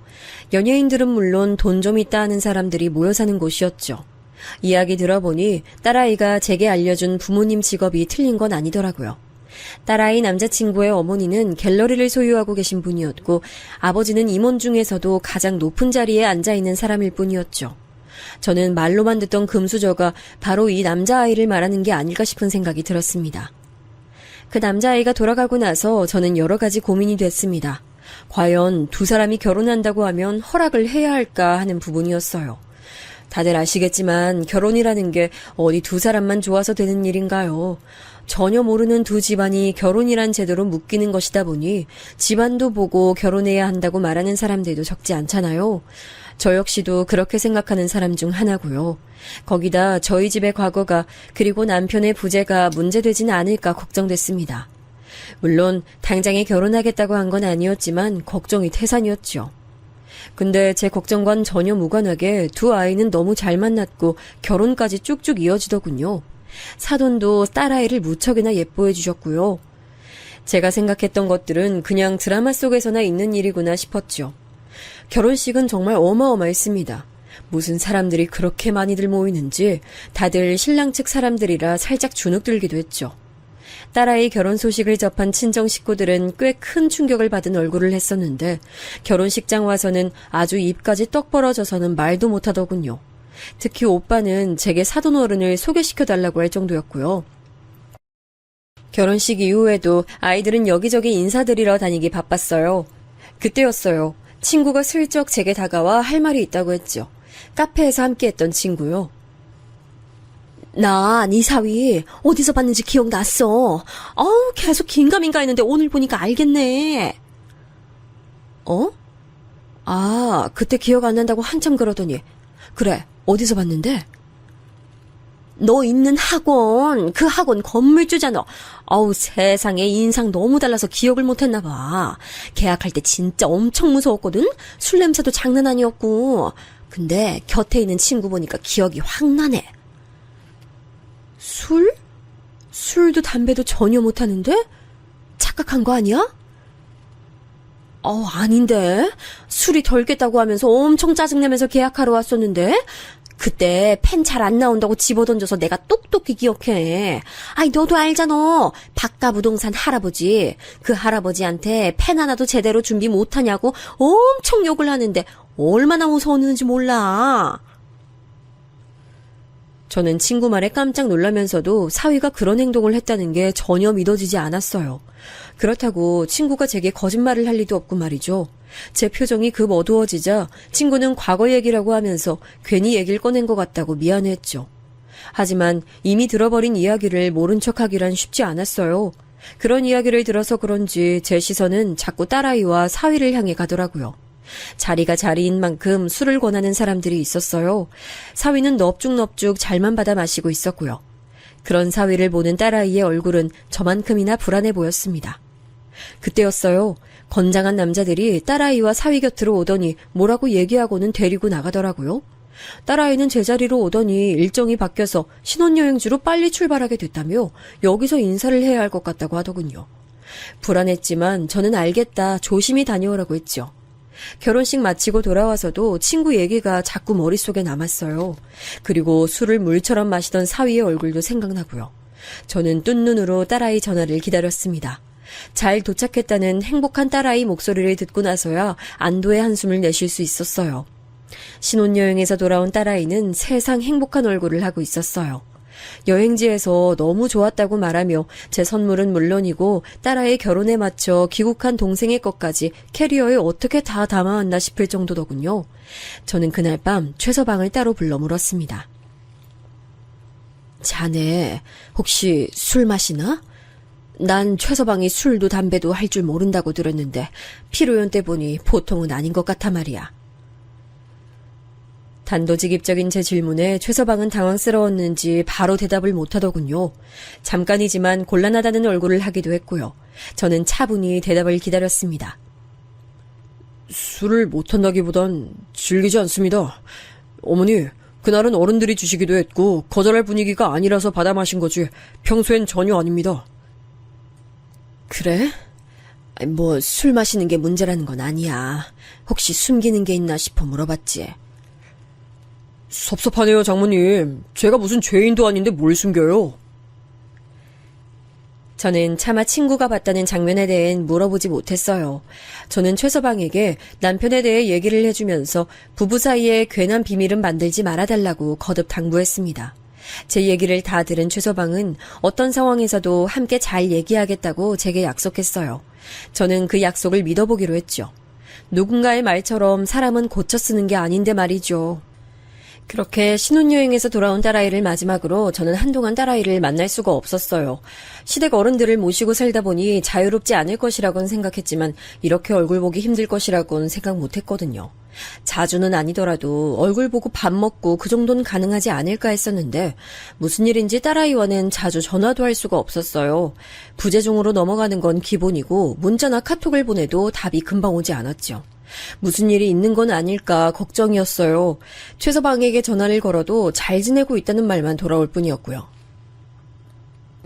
연예인들은 물론 돈 좀 있다 하는 사람들이 모여 사는 곳이었죠. 이야기 들어보니 딸아이가 제게 알려준 부모님 직업이 틀린 건 아니더라고요. 딸아이 남자친구의 어머니는 갤러리를 소유하고 계신 분이었고 아버지는 임원 중에서도 가장 높은 자리에 앉아있는 사람일 뿐이었죠. 저는 말로만 듣던 금수저가 바로 이 남자아이를 말하는 게 아닐까 싶은 생각이 들었습니다. 그 남자아이가 돌아가고 나서 저는 여러 가지 고민이 됐습니다. 과연 두 사람이 결혼한다고 하면 허락을 해야 할까 하는 부분이었어요. 다들 아시겠지만 결혼이라는 게 어디 두 사람만 좋아서 되는 일인가요? 전혀 모르는 두 집안이 결혼이란 제도로 묶이는 것이다 보니 집안도 보고 결혼해야 한다고 말하는 사람들도 적지 않잖아요. 저 역시도 그렇게 생각하는 사람 중 하나고요. 거기다 저희 집의 과거가 그리고 남편의 부재가 문제되지는 않을까 걱정됐습니다. 물론 당장에 결혼하겠다고 한 건 아니었지만 걱정이 태산이었죠. 근데 제 걱정과는 전혀 무관하게 두 아이는 너무 잘 만났고 결혼까지 쭉쭉 이어지더군요. 사돈도 딸아이를 무척이나 예뻐해 주셨고요. 제가 생각했던 것들은 그냥 드라마 속에서나 있는 일이구나 싶었죠. 결혼식은 정말 어마어마했습니다. 무슨 사람들이 그렇게 많이들 모이는지 다들 신랑 측 사람들이라 살짝 주눅들기도 했죠. 딸아이 결혼 소식을 접한 친정 식구들은 꽤 큰 충격을 받은 얼굴을 했었는데 결혼식장 와서는 아주 입까지 떡 벌어져서는 말도 못하더군요. 특히 오빠는 제게 사돈 어른을 소개시켜달라고 할 정도였고요. 결혼식 이후에도 아이들은 여기저기 인사드리러 다니기 바빴어요. 그때였어요. 친구가 슬쩍 제게 다가와 할 말이 있다고 했죠. 카페에서 함께했던 친구요. 나 네 사위 어디서 봤는지 기억났어. 계속 긴가민가 했는데 오늘 보니까 알겠네. 그때 기억 안 난다고 한참 그러더니 그래, 어디서 봤는데? 너 있는 학원, 그 학원 건물주잖아. 세상에 인상 너무 달라서 기억을 못했나 봐. 계약할 때 진짜 엄청 무서웠거든? 술 냄새도 장난 아니었고. 근데 곁에 있는 친구 보니까 기억이 확 나네. 술? 술도 담배도 전혀 못하는데? 착각한 거 아니야? 아닌데. 술이 덜 깼다고 하면서 엄청 짜증내면서 계약하러 왔었는데? 그때 펜 잘 안 나온다고 집어던져서 내가 똑똑히 기억해. 너도 알잖아. 박가부동산 할아버지. 그 할아버지한테 펜 하나도 제대로 준비 못하냐고 엄청 욕을 하는데 얼마나 무서웠는지 몰라. 저는 친구 말에 깜짝 놀라면서도 사위가 그런 행동을 했다는 게 전혀 믿어지지 않았어요. 그렇다고 친구가 제게 거짓말을 할 리도 없고 말이죠. 제 표정이 급 어두워지자 친구는 과거 얘기라고 하면서 괜히 얘기를 꺼낸 것 같다고 미안해했죠. 하지만 이미 들어버린 이야기를 모른 척하기란 쉽지 않았어요. 그런 이야기를 들어서 그런지 제 시선은 자꾸 딸아이와 사위를 향해 가더라고요. 자리가 자리인 만큼 술을 권하는 사람들이 있었어요. 사위는 넙죽넙죽 잘만 받아 마시고 있었고요. 그런 사위를 보는 딸아이의 얼굴은 저만큼이나 불안해 보였습니다. 그때였어요. 건장한 남자들이 딸아이와 사위 곁으로 오더니 뭐라고 얘기하고는 데리고 나가더라고요. 딸아이는 제자리로 오더니 일정이 바뀌어서 신혼여행지로 빨리 출발하게 됐다며 여기서 인사를 해야 할 것 같다고 하더군요. 불안했지만 저는 알겠다, 조심히 다녀오라고 했죠. 결혼식 마치고 돌아와서도 친구 얘기가 자꾸 머릿속에 남았어요. 그리고 술을 물처럼 마시던 사위의 얼굴도 생각나고요. 저는 뜬 눈으로 딸아이 전화를 기다렸습니다. 잘 도착했다는 행복한 딸아이 목소리를 듣고 나서야 안도의 한숨을 내쉴 수 있었어요. 신혼여행에서 돌아온 딸아이는 세상 행복한 얼굴을 하고 있었어요. 여행지에서 너무 좋았다고 말하며 제 선물은 물론이고 딸아이 결혼에 맞춰 귀국한 동생의 것까지 캐리어에 어떻게 다 담아왔나 싶을 정도더군요. 저는 그날 밤 최서방을 따로 불러 물었습니다. 자네 혹시 술 마시나? 난 최서방이 술도 담배도 할 줄 모른다고 들었는데 피로연 때 보니 보통은 아닌 것 같아 말이야. 단도직입적인 제 질문에 최서방은 당황스러웠는지 바로 대답을 못하더군요. 잠깐이지만 곤란하다는 얼굴을 하기도 했고요. 저는 차분히 대답을 기다렸습니다. 술을 못한다기보단 즐기지 않습니다. 어머니, 그날은 어른들이 주시기도 했고 거절할 분위기가 아니라서 받아 마신 거지 평소엔 전혀 아닙니다. 그래? 술 마시는 게 문제라는 건 아니야. 혹시 숨기는 게 있나 싶어 물어봤지. 섭섭하네요, 장모님. 제가 무슨 죄인도 아닌데 뭘 숨겨요? 저는 차마 친구가 봤다는 장면에 대해 물어보지 못했어요. 저는 최서방에게 남편에 대해 얘기를 해주면서 부부 사이에 괜한 비밀은 만들지 말아달라고 거듭 당부했습니다. 제 얘기를 다 들은 최서방은 어떤 상황에서도 함께 잘 얘기하겠다고 제게 약속했어요. 저는 그 약속을 믿어보기로 했죠. 누군가의 말처럼 사람은 고쳐 쓰는 게 아닌데 말이죠. 그렇게 신혼여행에서 돌아온 딸아이를 마지막으로 저는 한동안 딸아이를 만날 수가 없었어요. 시댁 어른들을 모시고 살다 보니 자유롭지 않을 것이라고는 생각했지만 이렇게 얼굴 보기 힘들 것이라고는 생각 못했거든요. 자주는 아니더라도 얼굴 보고 밥 먹고 그 정도는 가능하지 않을까 했었는데 무슨 일인지 딸아이와는 자주 전화도 할 수가 없었어요. 부재중으로 넘어가는 건 기본이고 문자나 카톡을 보내도 답이 금방 오지 않았죠. 무슨 일이 있는 건 아닐까 걱정이었어요. 최서방에게 전화를 걸어도 잘 지내고 있다는 말만 돌아올 뿐이었고요.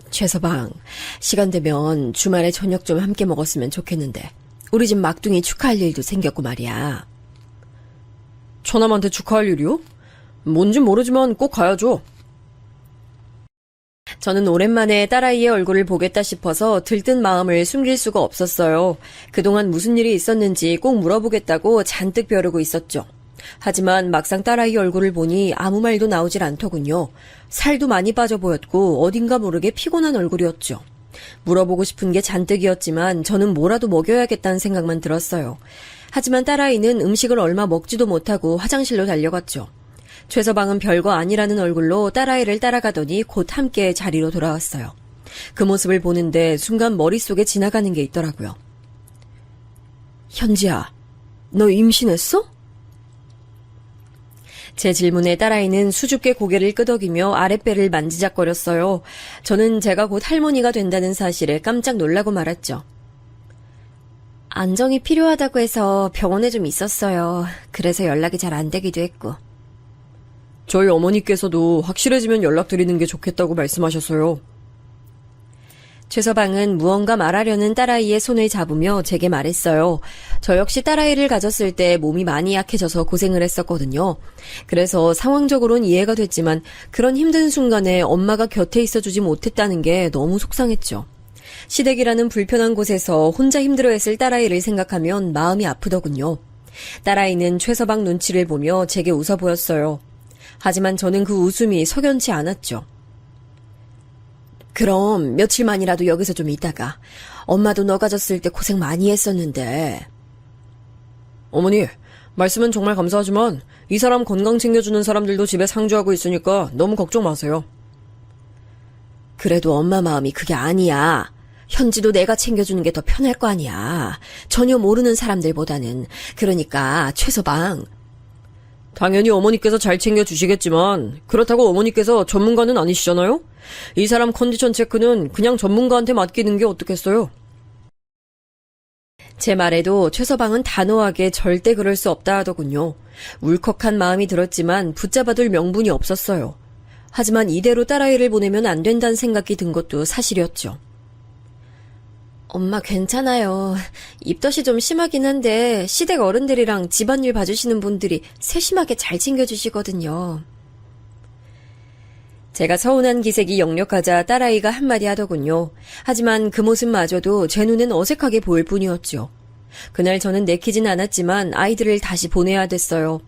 최서방, 시간 되면 주말에 저녁 좀 함께 먹었으면 좋겠는데 우리 집 막둥이 축하할 일도 생겼고 말이야. 처남한테 축하할 일이요? 뭔진 모르지만 꼭 가야죠. 저는 오랜만에 딸아이의 얼굴을 보겠다 싶어서 들뜬 마음을 숨길 수가 없었어요. 그동안 무슨 일이 있었는지 꼭 물어보겠다고 잔뜩 벼르고 있었죠. 하지만 막상 딸아이 얼굴을 보니 아무 말도 나오질 않더군요. 살도 많이 빠져 보였고 어딘가 모르게 피곤한 얼굴이었죠. 물어보고 싶은 게 잔뜩이었지만 저는 뭐라도 먹여야겠다는 생각만 들었어요. 하지만 딸아이는 음식을 얼마 먹지도 못하고 화장실로 달려갔죠. 최서방은 별거 아니라는 얼굴로 딸아이를 따라가더니 곧 함께 자리로 돌아왔어요. 그 모습을 보는데 순간 머릿속에 지나가는 게 있더라고요. 현지야, 너 임신했어? 제 질문에 딸아이는 수줍게 고개를 끄덕이며 아랫배를 만지작거렸어요. 저는 제가 곧 할머니가 된다는 사실에 깜짝 놀라고 말았죠. 안정이 필요하다고 해서 병원에 좀 있었어요. 그래서 연락이 잘 안 되기도 했고. 저희 어머니께서도 확실해지면 연락드리는 게 좋겠다고 말씀하셨어요. 최서방은 무언가 말하려는 딸아이의 손을 잡으며 제게 말했어요. 저 역시 딸아이를 가졌을 때 몸이 많이 약해져서 고생을 했었거든요. 그래서 상황적으로는 이해가 됐지만 그런 힘든 순간에 엄마가 곁에 있어주지 못했다는 게 너무 속상했죠. 시댁이라는 불편한 곳에서 혼자 힘들어했을 딸아이를 생각하면 마음이 아프더군요. 딸아이는 최서방 눈치를 보며 제게 웃어 보였어요. 하지만 저는 그 웃음이 석연치 않았죠. 그럼 며칠만이라도 여기서 좀 있다가 엄마도 너 가졌을 때 고생 많이 했었는데. 어머니, 말씀은 정말 감사하지만 이 사람 건강 챙겨주는 사람들도 집에 상주하고 있으니까 너무 걱정 마세요. 그래도 엄마 마음이 그게 아니야. 현지도 내가 챙겨주는 게 더 편할 거 아니야. 전혀 모르는 사람들보다는. 그러니까 최서방. 당연히 어머니께서 잘 챙겨주시겠지만 그렇다고 어머니께서 전문가는 아니시잖아요? 이 사람 컨디션 체크는 그냥 전문가한테 맡기는 게 어떻겠어요? 제 말에도 최서방은 단호하게 절대 그럴 수 없다 하더군요. 울컥한 마음이 들었지만 붙잡아둘 명분이 없었어요. 하지만 이대로 딸아이를 보내면 안 된다는 생각이 든 것도 사실이었죠. 엄마 괜찮아요. 입덧이 좀 심하긴 한데 시댁 어른들이랑 집안일 봐주시는 분들이 세심하게 잘 챙겨주시거든요. 제가 서운한 기색이 역력하자 딸아이가 한마디 하더군요. 하지만 그 모습마저도 제 눈엔 어색하게 보일 뿐이었죠. 그날 저는 내키진 않았지만 아이들을 다시 보내야 됐어요.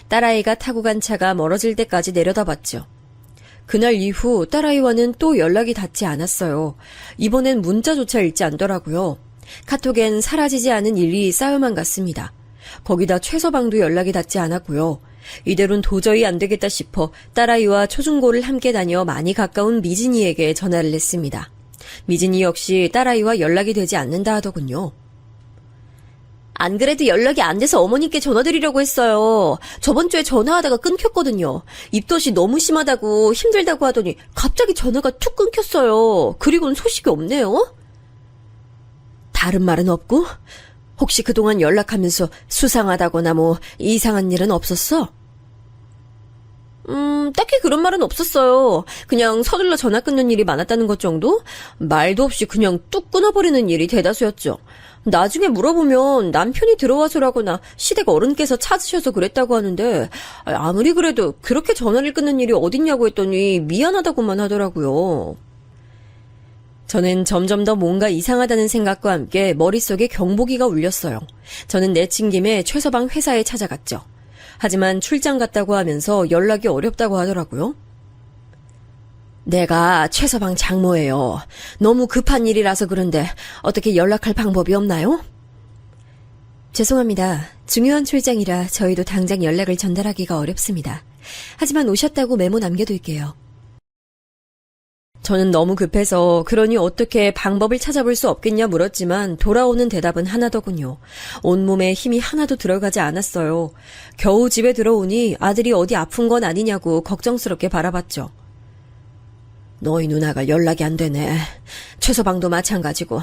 딸아이가 타고 간 차가 멀어질 때까지 내려다봤죠. 그날 이후 딸아이와는 또 연락이 닿지 않았어요. 이번엔 문자조차 읽지 않더라고요. 카톡엔 사라지지 않은 일이 쌓여만 갔습니다. 거기다 최서방도 연락이 닿지 않았고요. 이대로는 도저히 안 되겠다 싶어 딸아이와 초중고를 함께 다녀 많이 가까운 미진이에게 전화를 했습니다. 미진이 역시 딸아이와 연락이 되지 않는다 하더군요. 안 그래도 연락이 안 돼서 어머님께 전화드리려고 했어요. 저번 주에 전화하다가 끊겼거든요. 입덧이 너무 심하다고 힘들다고 하더니 갑자기 전화가 툭 끊겼어요. 그리고는 소식이 없네요. 다른 말은 없고? 혹시 그동안 연락하면서 수상하다거나 뭐 이상한 일은 없었어? 딱히 그런 말은 없었어요. 그냥 서둘러 전화 끊는 일이 많았다는 것 정도? 말도 없이 그냥 뚝 끊어버리는 일이 대다수였죠. 나중에 물어보면 남편이 들어와서라거나 시댁 어른께서 찾으셔서 그랬다고 하는데 아무리 그래도 그렇게 전화를 끊는 일이 어딨냐고 했더니 미안하다고만 하더라고요. 저는 점점 더 뭔가 이상하다는 생각과 함께 머릿속에 경보기가 울렸어요. 저는 내친 김에 최서방 회사에 찾아갔죠. 하지만 출장 갔다고 하면서 연락이 어렵다고 하더라고요. 내가 최서방 장모예요. 너무 급한 일이라서 그런데 어떻게 연락할 방법이 없나요? 죄송합니다. 중요한 출장이라 저희도 당장 연락을 전달하기가 어렵습니다. 하지만 오셨다고 메모 남겨둘게요. 저는 너무 급해서 그러니 어떻게 방법을 찾아볼 수 없겠냐 물었지만 돌아오는 대답은 하나더군요. 온몸에 힘이 하나도 들어가지 않았어요. 겨우 집에 들어오니 아들이 어디 아픈 건 아니냐고 걱정스럽게 바라봤죠. 너희 누나가 연락이 안 되네. 최서방도 마찬가지고.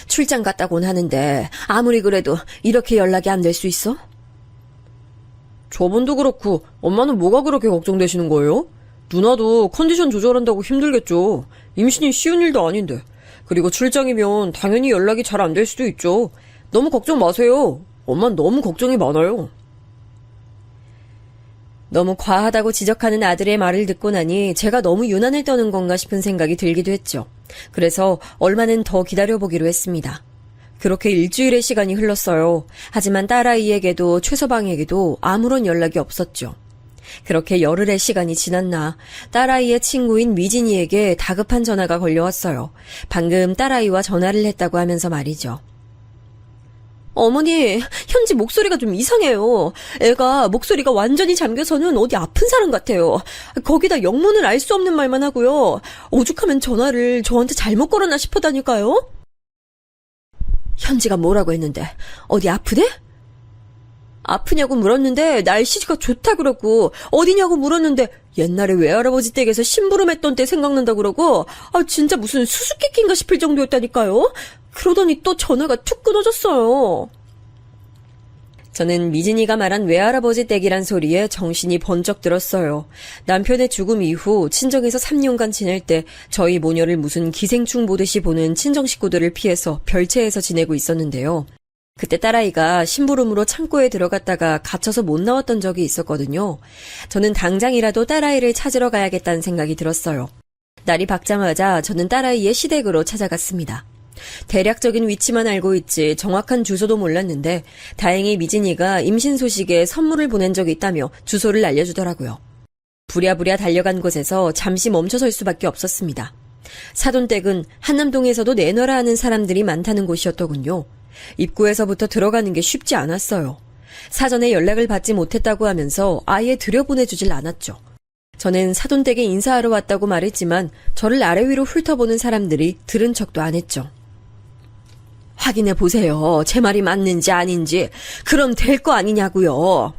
출장 갔다곤 하는데 아무리 그래도 이렇게 연락이 안 될 수 있어? 저분도 그렇고 엄마는 뭐가 그렇게 걱정되시는 거예요? 누나도 컨디션 조절한다고 힘들겠죠. 임신이 쉬운 일도 아닌데. 그리고 출장이면 당연히 연락이 잘 안 될 수도 있죠. 너무 걱정 마세요. 엄만 너무 걱정이 많아요. 너무 과하다고 지적하는 아들의 말을 듣고 나니 제가 너무 유난을 떠는 건가 싶은 생각이 들기도 했죠. 그래서 얼마는 더 기다려보기로 했습니다. 그렇게 일주일의 시간이 흘렀어요. 하지만 딸아이에게도 최서방에게도 아무런 연락이 없었죠. 그렇게 열흘의 시간이 지났나 딸아이의 친구인 미진이에게 다급한 전화가 걸려왔어요. 방금 딸아이와 전화를 했다고 하면서 말이죠. 어머니, 현지 목소리가 좀 이상해요. 애가 목소리가 완전히 잠겨서는 어디 아픈 사람 같아요. 거기다 영문을 알 수 없는 말만 하고요. 오죽하면 전화를 저한테 잘못 걸었나 싶었다니까요. 현지가 뭐라고 했는데 어디 아프대? 아프냐고 물었는데 날씨가 좋다 그러고, 어디냐고 물었는데 옛날에 외할아버지 댁에서 심부름했던 때 생각난다 그러고, 진짜 무슨 수수께끼인가 싶을 정도였다니까요. 그러더니 또 전화가 툭 끊어졌어요. 저는 미진이가 말한 외할아버지 댁이란 소리에 정신이 번쩍 들었어요. 남편의 죽음 이후 친정에서 3년간 지낼 때 저희 모녀를 무슨 기생충 보듯이 보는 친정 식구들을 피해서 별채에서 지내고 있었는데요. 그때 딸아이가 심부름으로 창고에 들어갔다가 갇혀서 못 나왔던 적이 있었거든요. 저는 당장이라도 딸아이를 찾으러 가야겠다는 생각이 들었어요. 날이 밝자마자 저는 딸아이의 시댁으로 찾아갔습니다. 대략적인 위치만 알고 있지 정확한 주소도 몰랐는데 다행히 미진이가 임신 소식에 선물을 보낸 적이 있다며 주소를 알려주더라고요. 부랴부랴 달려간 곳에서 잠시 멈춰설 수밖에 없었습니다. 사돈댁은 한남동에서도 내놔라 하는 사람들이 많다는 곳이었더군요. 입구에서부터 들어가는 게 쉽지 않았어요. 사전에 연락을 받지 못했다고 하면서 아예 들여보내주질 않았죠. 저는 사돈댁에 인사하러 왔다고 말했지만 저를 아래 위로 훑어보는 사람들이 들은 척도 안 했죠. 확인해 보세요. 제 말이 맞는지 아닌지. 그럼 될 거 아니냐고요.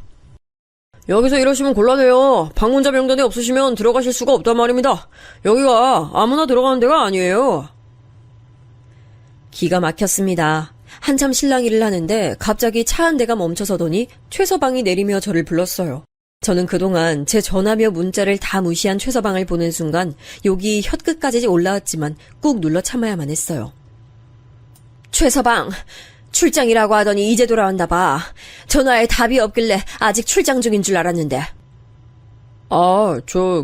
여기서 이러시면 곤란해요. 방문자 명단에 없으시면 들어가실 수가 없단 말입니다. 여기가 아무나 들어가는 데가 아니에요. 기가 막혔습니다. 한참 실랑이를 하는데 갑자기 차 한 대가 멈춰서더니 최서방이 내리며 저를 불렀어요. 저는 그동안 제 전화며 문자를 다 무시한 최서방을 보는 순간 욕이 혀끝까지 올라왔지만 꾹 눌러 참아야만 했어요. 최서방, 출장이라고 하더니 이제 돌아온다 봐. 전화에 답이 없길래 아직 출장 중인 줄 알았는데.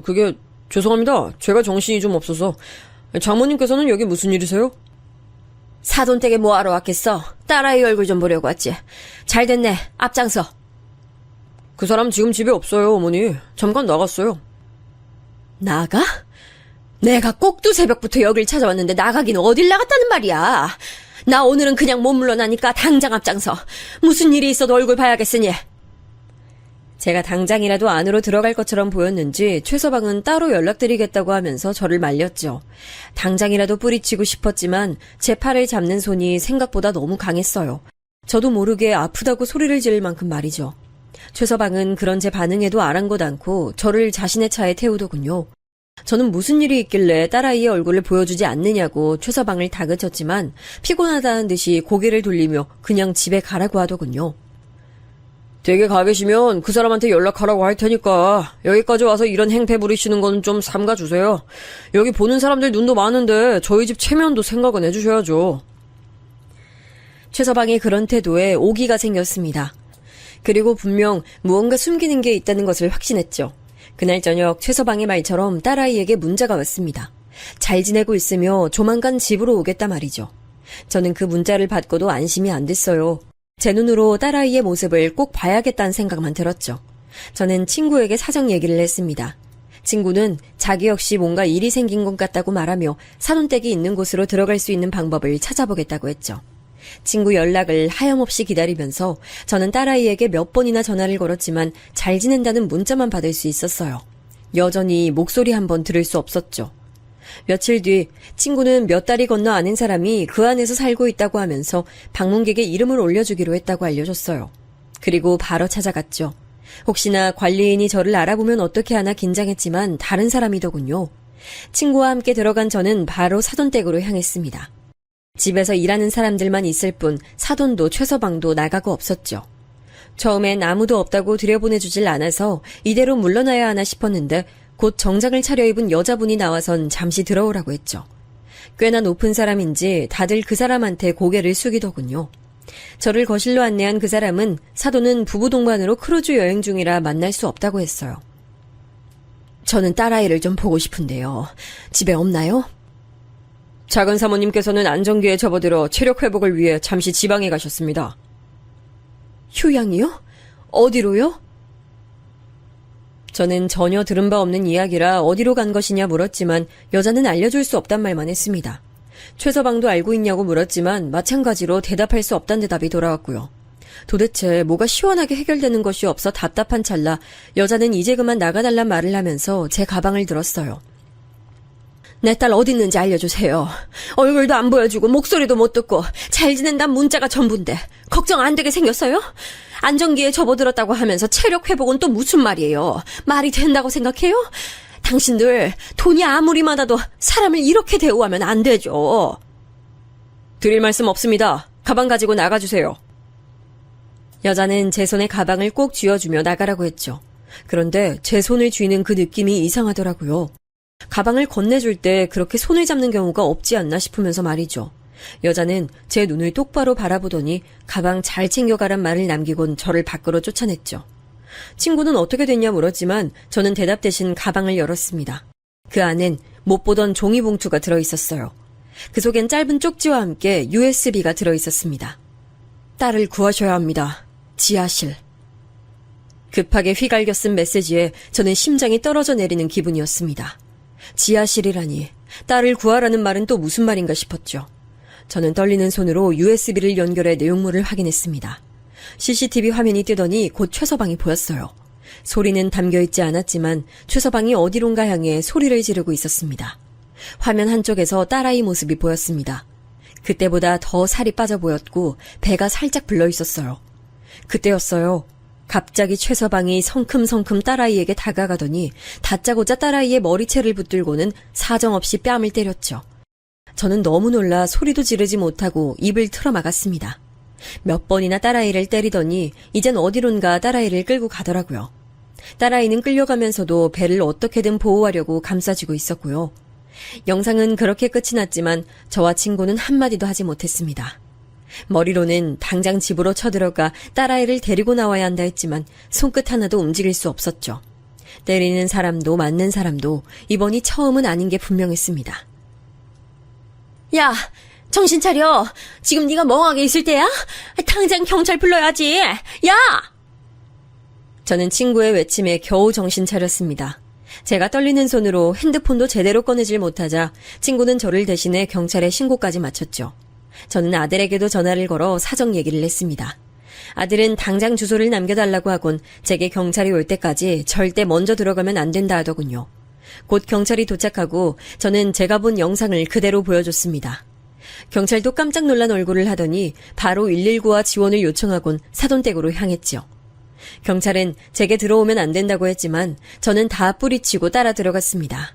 그게 죄송합니다. 제가 정신이 좀 없어서. 장모님께서는 여기 무슨 일이세요? 사돈댁에 뭐하러 왔겠어? 딸아이 얼굴 좀 보려고 왔지. 잘 됐네. 앞장서. 그 사람 지금 집에 없어요, 어머니. 잠깐 나갔어요. 나가? 내가 꼭두 새벽부터 여길 찾아왔는데 나가긴 어딜 나갔다는 말이야. 나 오늘은 그냥 못 물러나니까 당장 앞장서. 무슨 일이 있어도 얼굴 봐야겠으니. 제가 당장이라도 안으로 들어갈 것처럼 보였는지 최서방은 따로 연락드리겠다고 하면서 저를 말렸죠. 당장이라도 뿌리치고 싶었지만 제 팔을 잡는 손이 생각보다 너무 강했어요. 저도 모르게 아프다고 소리를 지를 만큼 말이죠. 최서방은 그런 제 반응에도 아랑곳 않고 저를 자신의 차에 태우더군요. 저는 무슨 일이 있길래 딸아이의 얼굴을 보여주지 않느냐고 최서방을 다그쳤지만 피곤하다는 듯이 고개를 돌리며 그냥 집에 가라고 하더군요. 댁에 가 계시면 그 사람한테 연락하라고 할 테니까 여기까지 와서 이런 행패 부리시는 건 좀 삼가주세요. 여기 보는 사람들 눈도 많은데 저희 집 체면도 생각은 해주셔야죠. 최서방의 그런 태도에 오기가 생겼습니다. 그리고 분명 무언가 숨기는 게 있다는 것을 확신했죠. 그날 저녁 최서방의 말처럼 딸아이에게 문자가 왔습니다. 잘 지내고 있으며 조만간 집으로 오겠다 말이죠. 저는 그 문자를 받고도 안심이 안 됐어요. 제 눈으로 딸아이의 모습을 꼭 봐야겠다는 생각만 들었죠. 저는 친구에게 사정 얘기를 했습니다. 친구는 자기 역시 뭔가 일이 생긴 것 같다고 말하며 사돈댁이 있는 곳으로 들어갈 수 있는 방법을 찾아보겠다고 했죠. 친구 연락을 하염없이 기다리면서 저는 딸아이에게 몇 번이나 전화를 걸었지만 잘 지낸다는 문자만 받을 수 있었어요. 여전히 목소리 한 번 들을 수 없었죠. 며칠 뒤 친구는 몇 달이 건너 아는 사람이 그 안에서 살고 있다고 하면서 방문객의 이름을 올려주기로 했다고 알려줬어요. 그리고 바로 찾아갔죠. 혹시나 관리인이 저를 알아보면 어떻게 하나 긴장했지만 다른 사람이더군요. 친구와 함께 들어간 저는 바로 사돈댁으로 향했습니다. 집에서 일하는 사람들만 있을 뿐 사돈도 최서방도 나가고 없었죠. 처음엔 아무도 없다고 들여보내주질 않아서 이대로 물러나야 하나 싶었는데 곧 정장을 차려입은 여자분이 나와선 잠시 들어오라고 했죠. 꽤나 높은 사람인지 다들 그 사람한테 고개를 숙이더군요. 저를 거실로 안내한 그 사람은 사돈은 부부 동반으로 크루즈 여행 중이라 만날 수 없다고 했어요. 저는 딸아이를 좀 보고 싶은데요. 집에 없나요? 작은 사모님께서는 안정기에 접어들어 체력 회복을 위해 잠시 지방에 가셨습니다. 휴양이요? 어디로요? 저는 전혀 들은 바 없는 이야기라 어디로 간 것이냐 물었지만 여자는 알려줄 수 없단 말만 했습니다. 최서방도 알고 있냐고 물었지만 마찬가지로 대답할 수 없단 대답이 돌아왔고요. 도대체 뭐가 시원하게 해결되는 것이 없어 답답한 찰나 여자는 이제 그만 나가달란 말을 하면서 제 가방을 들었어요. 내 딸 어디 있는지 알려주세요. 얼굴도 안 보여주고 목소리도 못 듣고 잘 지낸단 문자가 전부인데 걱정 안 되게 생겼어요? 안정기에 접어들었다고 하면서 체력 회복은 또 무슨 말이에요? 말이 된다고 생각해요? 당신들 돈이 아무리 많아도 사람을 이렇게 대우하면 안 되죠. 드릴 말씀 없습니다. 가방 가지고 나가주세요. 여자는 제 손에 가방을 꼭 쥐어주며 나가라고 했죠. 그런데 제 손을 쥐는 그 느낌이 이상하더라고요. 가방을 건네줄 때 그렇게 손을 잡는 경우가 없지 않나 싶으면서 말이죠. 여자는 제 눈을 똑바로 바라보더니 가방 잘 챙겨가란 말을 남기곤 저를 밖으로 쫓아냈죠. 친구는 어떻게 됐냐 물었지만 저는 대답 대신 가방을 열었습니다. 그 안엔 못 보던 종이봉투가 들어있었어요. 그 속엔 짧은 쪽지와 함께 USB가 들어있었습니다. 딸을 구하셔야 합니다. 지하실. 급하게 휘갈겨 쓴 메시지에 저는 심장이 떨어져 내리는 기분이었습니다. 지하실이라니 딸을 구하라는 말은 또 무슨 말인가 싶었죠. 저는 떨리는 손으로 USB를 연결해 내용물을 확인했습니다. CCTV 화면이 뜨더니 곧 최서방이 보였어요. 소리는 담겨있지 않았지만 최서방이 어디론가 향해 소리를 지르고 있었습니다. 화면 한쪽에서 딸아이 모습이 보였습니다. 그때보다 더 살이 빠져 보였고 배가 살짝 불러있었어요. 그때였어요. 갑자기 최서방이 성큼성큼 딸아이에게 다가가더니 다짜고짜 딸아이의 머리채를 붙들고는 사정없이 뺨을 때렸죠. 저는 너무 놀라 소리도 지르지 못하고 입을 틀어막았습니다. 몇 번이나 딸아이를 때리더니 이젠 어디론가 딸아이를 끌고 가더라고요. 딸아이는 끌려가면서도 배를 어떻게든 보호하려고 감싸쥐고 있었고요. 영상은 그렇게 끝이 났지만 저와 친구는 한마디도 하지 못했습니다. 머리로는 당장 집으로 쳐들어가 딸아이를 데리고 나와야 한다 했지만 손끝 하나도 움직일 수 없었죠. 때리는 사람도 맞는 사람도 이번이 처음은 아닌 게 분명했습니다. 야, 정신 차려. 지금 네가 멍하게 있을 때야? 당장 경찰 불러야지. 야! 저는 친구의 외침에 겨우 정신 차렸습니다. 제가 떨리는 손으로 핸드폰도 제대로 꺼내질 못하자 친구는 저를 대신해 경찰에 신고까지 마쳤죠. 저는 아들에게도 전화를 걸어 사정 얘기를 했습니다. 아들은 당장 주소를 남겨달라고 하곤 제게 경찰이 올 때까지 절대 먼저 들어가면 안 된다 하더군요. 곧 경찰이 도착하고 저는 제가 본 영상을 그대로 보여줬습니다. 경찰도 깜짝 놀란 얼굴을 하더니 바로 119와 지원을 요청하곤 사돈댁으로 향했죠. 경찰은 제게 들어오면 안 된다고 했지만 저는 다 뿌리치고 따라 들어갔습니다.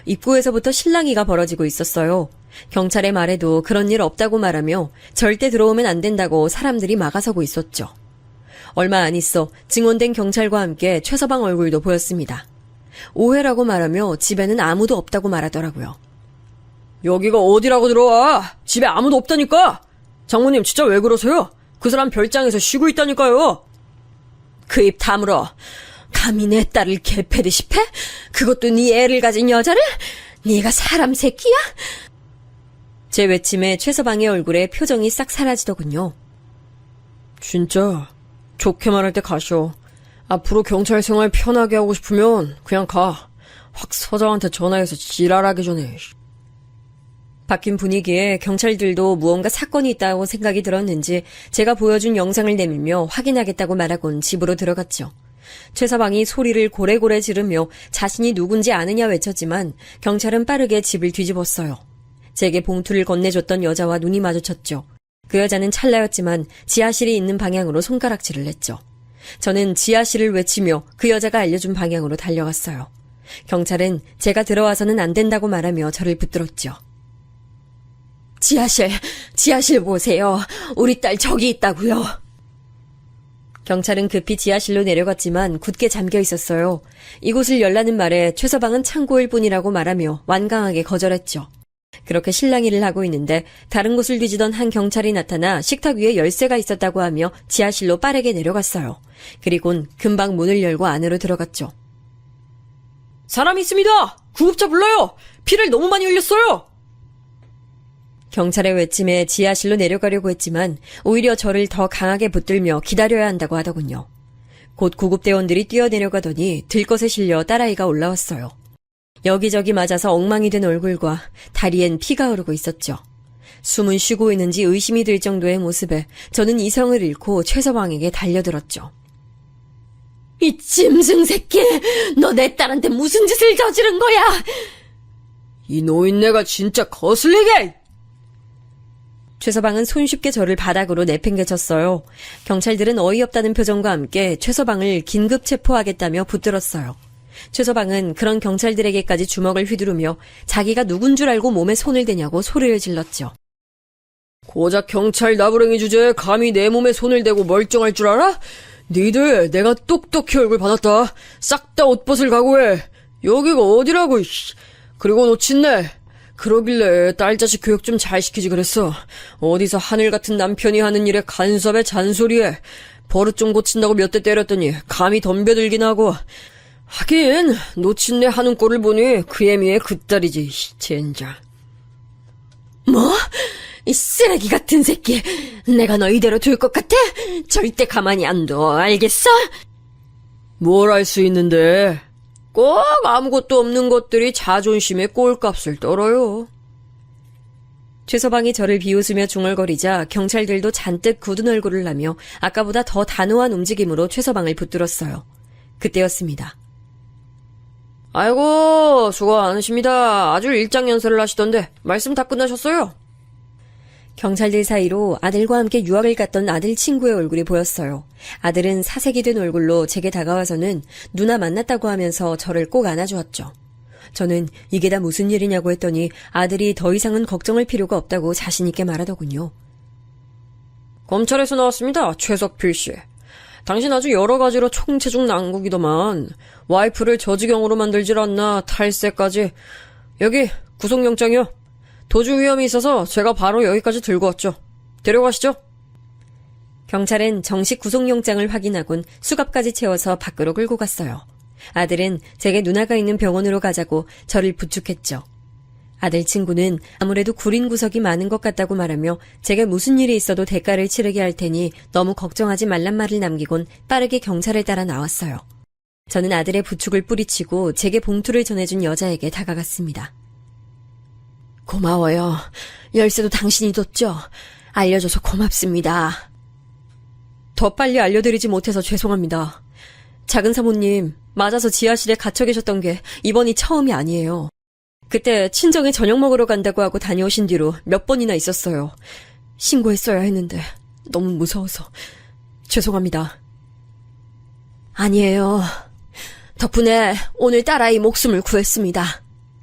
입구에서부터 실랑이가 벌어지고 있었어요. 경찰의 말에도 그런 일 없다고 말하며 절대 들어오면 안 된다고 사람들이 막아서고 있었죠. 얼마 안 있어 증언된 경찰과 함께 최서방 얼굴도 보였습니다. 오해라고 말하며 집에는 아무도 없다고 말하더라고요. 여기가 어디라고 들어와? 집에 아무도 없다니까? 장모님 진짜 왜 그러세요? 그 사람 별장에서 쉬고 있다니까요. 그 입 다물어. 감히 내 딸을 개패듯이 패? 그것도 네 애를 가진 여자를? 네가 사람 새끼야? 제 외침에 최서방의 얼굴에 표정이 싹 사라지더군요. 진짜 좋게 말할 때 가셔. 앞으로 경찰 생활 편하게 하고 싶으면 그냥 가. 확 서장한테 전화해서 지랄하기 전에. 바뀐 분위기에 경찰들도 무언가 사건이 있다고 생각이 들었는지 제가 보여준 영상을 내밀며 확인하겠다고 말하곤 집으로 들어갔죠. 최서방이 소리를 고래고래 지르며 자신이 누군지 아느냐 외쳤지만 경찰은 빠르게 집을 뒤집었어요. 제게 봉투를 건네줬던 여자와 눈이 마주쳤죠. 그 여자는 찰나였지만 지하실이 있는 방향으로 손가락질을 했죠. 저는 지하실을 외치며 그 여자가 알려준 방향으로 달려갔어요. 경찰은 제가 들어와서는 안 된다고 말하며 저를 붙들었죠. 지하실 보세요. 우리 딸 저기 있다고요. 경찰은 급히 지하실로 내려갔지만 굳게 잠겨 있었어요. 이곳을 열라는 말에 최서방은 창고일 뿐이라고 말하며 완강하게 거절했죠. 그렇게 실랑이를 하고 있는데 다른 곳을 뒤지던 한 경찰이 나타나 식탁 위에 열쇠가 있었다고 하며 지하실로 빠르게 내려갔어요. 그리곤 금방 문을 열고 안으로 들어갔죠. 사람 있습니다! 구급차 불러요! 피를 너무 많이 흘렸어요! 경찰의 외침에 지하실로 내려가려고 했지만 오히려 저를 더 강하게 붙들며 기다려야 한다고 하더군요. 곧 구급대원들이 뛰어내려가더니 들것에 실려 딸아이가 올라왔어요. 여기저기 맞아서 엉망이 된 얼굴과 다리엔 피가 흐르고 있었죠. 숨은 쉬고 있는지 의심이 들 정도의 모습에 저는 이성을 잃고 최서방에게 달려들었죠. 이 짐승 새끼! 너 내 딸한테 무슨 짓을 저지른 거야! 이 노인네가 진짜 거슬리게! 최서방은 손쉽게 저를 바닥으로 내팽개쳤어요. 경찰들은 어이없다는 표정과 함께 최서방을 긴급 체포하겠다며 붙들었어요. 최서방은 그런 경찰들에게까지 주먹을 휘두르며 자기가 누군 줄 알고 몸에 손을 대냐고 소리를 질렀죠. 고작 경찰 나부랭이 주제에 감히 내 몸에 손을 대고 멀쩡할 줄 알아? 니들 내가 똑똑히 얼굴 받았다. 싹 다 옷벗을 각오해. 여기가 어디라고. 이씨. 그리고 놓친네. 그러길래 딸자식 교육 좀 잘 시키지 그랬어. 어디서 하늘 같은 남편이 하는 일에 간섭에 잔소리에. 버릇 좀 고친다고 몇 대 때렸더니 감히 덤벼들긴 하고. 하긴 놓친네 하는 꼴을 보니 그 애미의 그 딸이지. 젠장. 뭐? 이 쓰레기 같은 새끼. 내가 너 이대로 둘 것 같아? 절대 가만히 안 둬. 알겠어? 뭘 할 수 있는데. 꼭 아무것도 없는 것들이 자존심의 꼴값을 떨어요. 최서방이 저를 비웃으며 중얼거리자 경찰들도 잔뜩 굳은 얼굴을 하며 아까보다 더 단호한 움직임으로 최서방을 붙들었어요. 그때였습니다. 아이고 수고 많으십니다. 아주 일장연설을 하시던데 말씀 다 끝나셨어요? 경찰들 사이로 아들과 함께 유학을 갔던 아들 친구의 얼굴이 보였어요. 아들은 사색이 된 얼굴로 제게 다가와서는 누나 만났다고 하면서 저를 꼭 안아주었죠. 저는 이게 다 무슨 일이냐고 했더니 아들이 더 이상은 걱정할 필요가 없다고 자신있게 말하더군요. 검찰에서 나왔습니다. 최석필 씨. 당신 아주 여러 가지로 총체중 난국이더만 와이프를 저지경으로 만들질 않나 탈세까지. 여기 구속영장이요. 도주 위험이 있어서 제가 바로 여기까지 들고 왔죠. 데려가시죠. 경찰은 정식 구속영장을 확인하곤 수갑까지 채워서 밖으로 끌고 갔어요. 아들은 제게 누나가 있는 병원으로 가자고 저를 부축했죠. 아들 친구는 아무래도 구린 구석이 많은 것 같다고 말하며 제게 무슨 일이 있어도 대가를 치르게 할 테니 너무 걱정하지 말란 말을 남기곤 빠르게 경찰을 따라 나왔어요. 저는 아들의 부축을 뿌리치고 제게 봉투를 전해준 여자에게 다가갔습니다. 고마워요. 열쇠도 당신이 뒀죠? 알려줘서 고맙습니다. 더 빨리 알려드리지 못해서 죄송합니다. 작은 사모님, 맞아서 지하실에 갇혀 계셨던 게 이번이 처음이 아니에요. 그때 친정에 저녁 먹으러 간다고 하고 다녀오신 뒤로 몇 번이나 있었어요. 신고했어야 했는데 너무 무서워서 죄송합니다. 아니에요. 덕분에 오늘 딸아이 목숨을 구했습니다.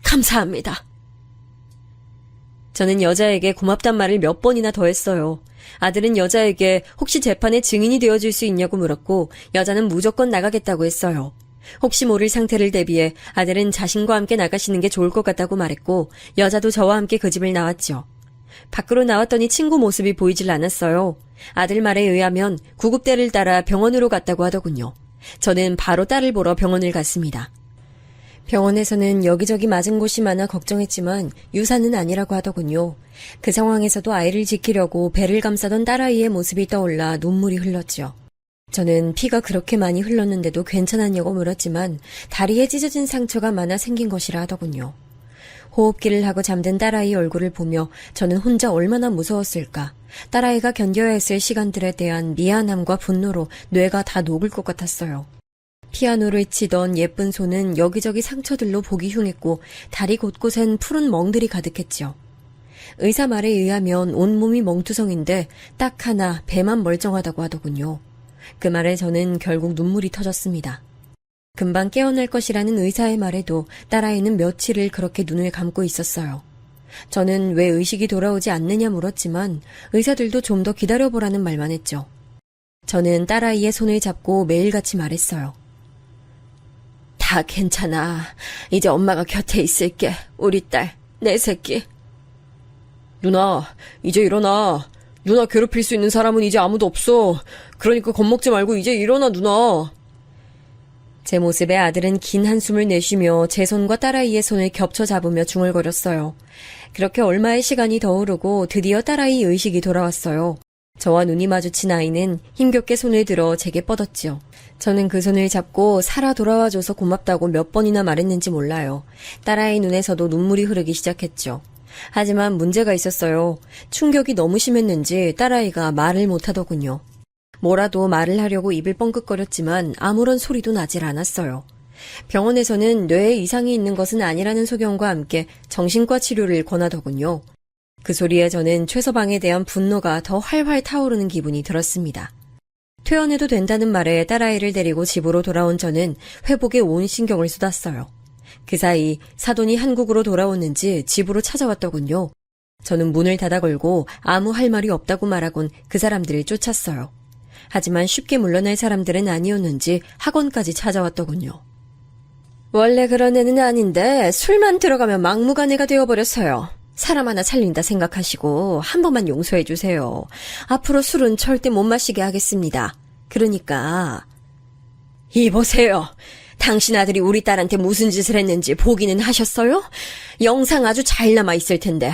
감사합니다. 저는 여자에게 고맙단 말을 몇 번이나 더 했어요. 아들은 여자에게 혹시 재판에 증인이 되어줄 수 있냐고 물었고 여자는 무조건 나가겠다고 했어요. 혹시 모를 상태를 대비해 아들은 자신과 함께 나가시는 게 좋을 것 같다고 말했고 여자도 저와 함께 그 집을 나왔죠. 밖으로 나왔더니 친구 모습이 보이질 않았어요. 아들 말에 의하면 구급대를 따라 병원으로 갔다고 하더군요. 저는 바로 딸을 보러 병원을 갔습니다. 병원에서는 여기저기 맞은 곳이 많아 걱정했지만 유산은 아니라고 하더군요. 그 상황에서도 아이를 지키려고 배를 감싸던 딸아이의 모습이 떠올라 눈물이 흘렀죠. 저는 피가 그렇게 많이 흘렀는데도 괜찮았냐고 물었지만 다리에 찢어진 상처가 많아 생긴 것이라 하더군요. 호흡기를 하고 잠든 딸아이 얼굴을 보며 저는 혼자 얼마나 무서웠을까. 딸아이가 견뎌야 했을 시간들에 대한 미안함과 분노로 뇌가 다 녹을 것 같았어요. 피아노를 치던 예쁜 손은 여기저기 상처들로 보기 흉했고 다리 곳곳엔 푸른 멍들이 가득했죠. 의사 말에 의하면 온몸이 멍투성인데 딱 하나 배만 멀쩡하다고 하더군요. 그 말에 저는 결국 눈물이 터졌습니다. 금방 깨어날 것이라는 의사의 말에도 딸아이는 며칠을 그렇게 눈을 감고 있었어요. 저는 왜 의식이 돌아오지 않느냐 물었지만 의사들도 좀 더 기다려보라는 말만 했죠. 저는 딸아이의 손을 잡고 매일같이 말했어요. 다 괜찮아. 이제 엄마가 곁에 있을게. 우리 딸, 내 새끼. 누나, 이제 일어나. 누나 괴롭힐 수 있는 사람은 이제 아무도 없어. 그러니까 겁먹지 말고 이제 일어나, 누나. 제 모습에 아들은 긴 한숨을 내쉬며 제 손과 딸아이의 손을 겹쳐 잡으며 중얼거렸어요. 그렇게 얼마의 시간이 더 흐르고 드디어 딸아이 의식이 돌아왔어요. 저와 눈이 마주친 아이는 힘겹게 손을 들어 제게 뻗었지요. 저는 그 손을 잡고 살아 돌아와줘서 고맙다고 몇 번이나 말했는지 몰라요. 딸아이 눈에서도 눈물이 흐르기 시작했죠. 하지만 문제가 있었어요. 충격이 너무 심했는지 딸아이가 말을 못하더군요. 뭐라도 말을 하려고 입을 뻥긋거렸지만 아무런 소리도 나질 않았어요. 병원에서는 뇌에 이상이 있는 것은 아니라는 소견과 함께 정신과 치료를 권하더군요. 그 소리에 저는 최서방에 대한 분노가 더 활활 타오르는 기분이 들었습니다. 퇴원해도 된다는 말에 딸아이를 데리고 집으로 돌아온 저는 회복에 온 신경을 쏟았어요. 그 사이 사돈이 한국으로 돌아왔는지 집으로 찾아왔더군요. 저는 문을 닫아 걸고 아무 할 말이 없다고 말하곤 그 사람들을 쫓았어요. 하지만 쉽게 물러날 사람들은 아니었는지 학원까지 찾아왔더군요. 원래 그런 애는 아닌데 술만 들어가면 막무가내가 되어버렸어요. 사람 하나 살린다 생각하시고 한 번만 용서해 주세요. 앞으로 술은 절대 못 마시게 하겠습니다. 그러니까 이보세요. 당신 아들이 우리 딸한테 무슨 짓을 했는지 보기는 하셨어요? 영상 아주 잘 남아있을 텐데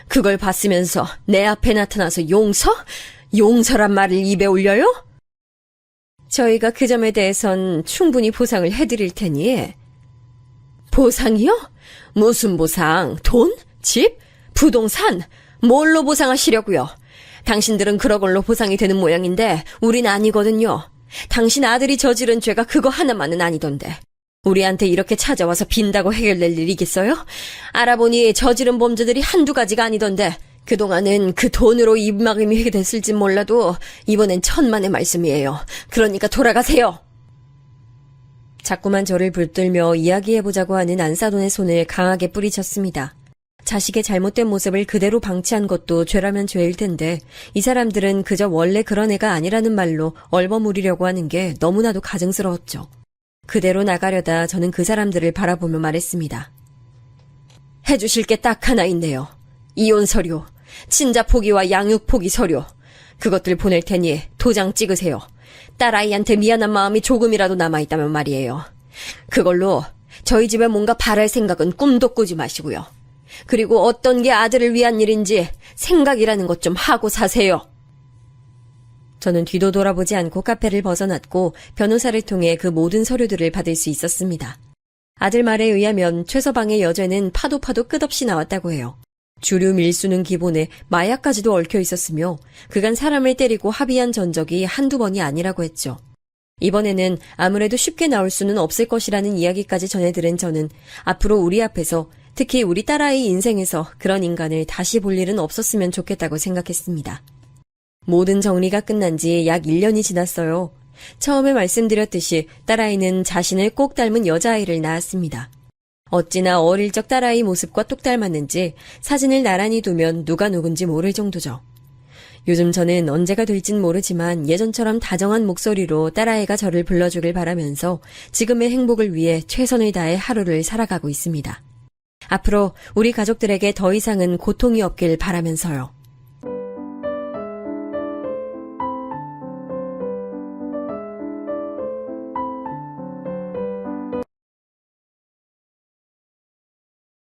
그걸 봤으면서 내 앞에 나타나서 용서? 용서란 말을 입에 올려요? 저희가 그 점에 대해선 충분히 보상을 해드릴 테니. 보상이요? 무슨 보상? 돈? 집? 부동산? 뭘로 보상하시려고요? 당신들은 그런 걸로 보상이 되는 모양인데 우린 아니거든요. 당신 아들이 저지른 죄가 그거 하나만은 아니던데. 우리한테 이렇게 찾아와서 빈다고 해결될 일이겠어요? 알아보니 저지른 범죄들이 한두 가지가 아니던데 그동안은 그 돈으로 입막음이 됐을진 몰라도 이번엔 천만의 말씀이에요. 그러니까 돌아가세요. 자꾸만 저를 붙들며 이야기해보자고 하는 안사돈의 손을 강하게 뿌리쳤습니다. 자식의 잘못된 모습을 그대로 방치한 것도 죄라면 죄일 텐데 이 사람들은 그저 원래 그런 애가 아니라는 말로 얼버무리려고 하는 게 너무나도 가증스러웠죠. 그대로 나가려다 저는 그 사람들을 바라보며 말했습니다. 해주실 게 딱 하나 있네요. 이혼 서류, 친자 포기와 양육 포기 서류. 그것들 보낼 테니 도장 찍으세요. 딸아이한테 미안한 마음이 조금이라도 남아있다면 말이에요. 그걸로 저희 집에 뭔가 바랄 생각은 꿈도 꾸지 마시고요. 그리고 어떤 게 아들을 위한 일인지 생각이라는 것 좀 하고 사세요. 저는 뒤도 돌아보지 않고 카페를 벗어났고 변호사를 통해 그 모든 서류들을 받을 수 있었습니다. 아들 말에 의하면 최서방의 여죄는 파도 끝없이 나왔다고 해요. 주류 밀수는 기본에 마약까지도 얽혀 있었으며 그간 사람을 때리고 합의한 전적이 한두 번이 아니라고 했죠. 이번에는 아무래도 쉽게 나올 수는 없을 것이라는 이야기까지 전해 들은 저는 앞으로 우리 앞에서 특히 우리 딸아이 인생에서 그런 인간을 다시 볼 일은 없었으면 좋겠다고 생각했습니다. 모든 정리가 끝난 지 약 1년이 지났어요. 처음에 말씀드렸듯이 딸아이는 자신을 꼭 닮은 여자아이를 낳았습니다. 어찌나 어릴 적 딸아이 모습과 똑 닮았는지 사진을 나란히 두면 누가 누군지 모를 정도죠. 요즘 저는 언제가 될진 모르지만 예전처럼 다정한 목소리로 딸아이가 저를 불러주길 바라면서 지금의 행복을 위해 최선을 다해 하루를 살아가고 있습니다. 앞으로 우리 가족들에게 더 이상은 고통이 없길 바라면서요.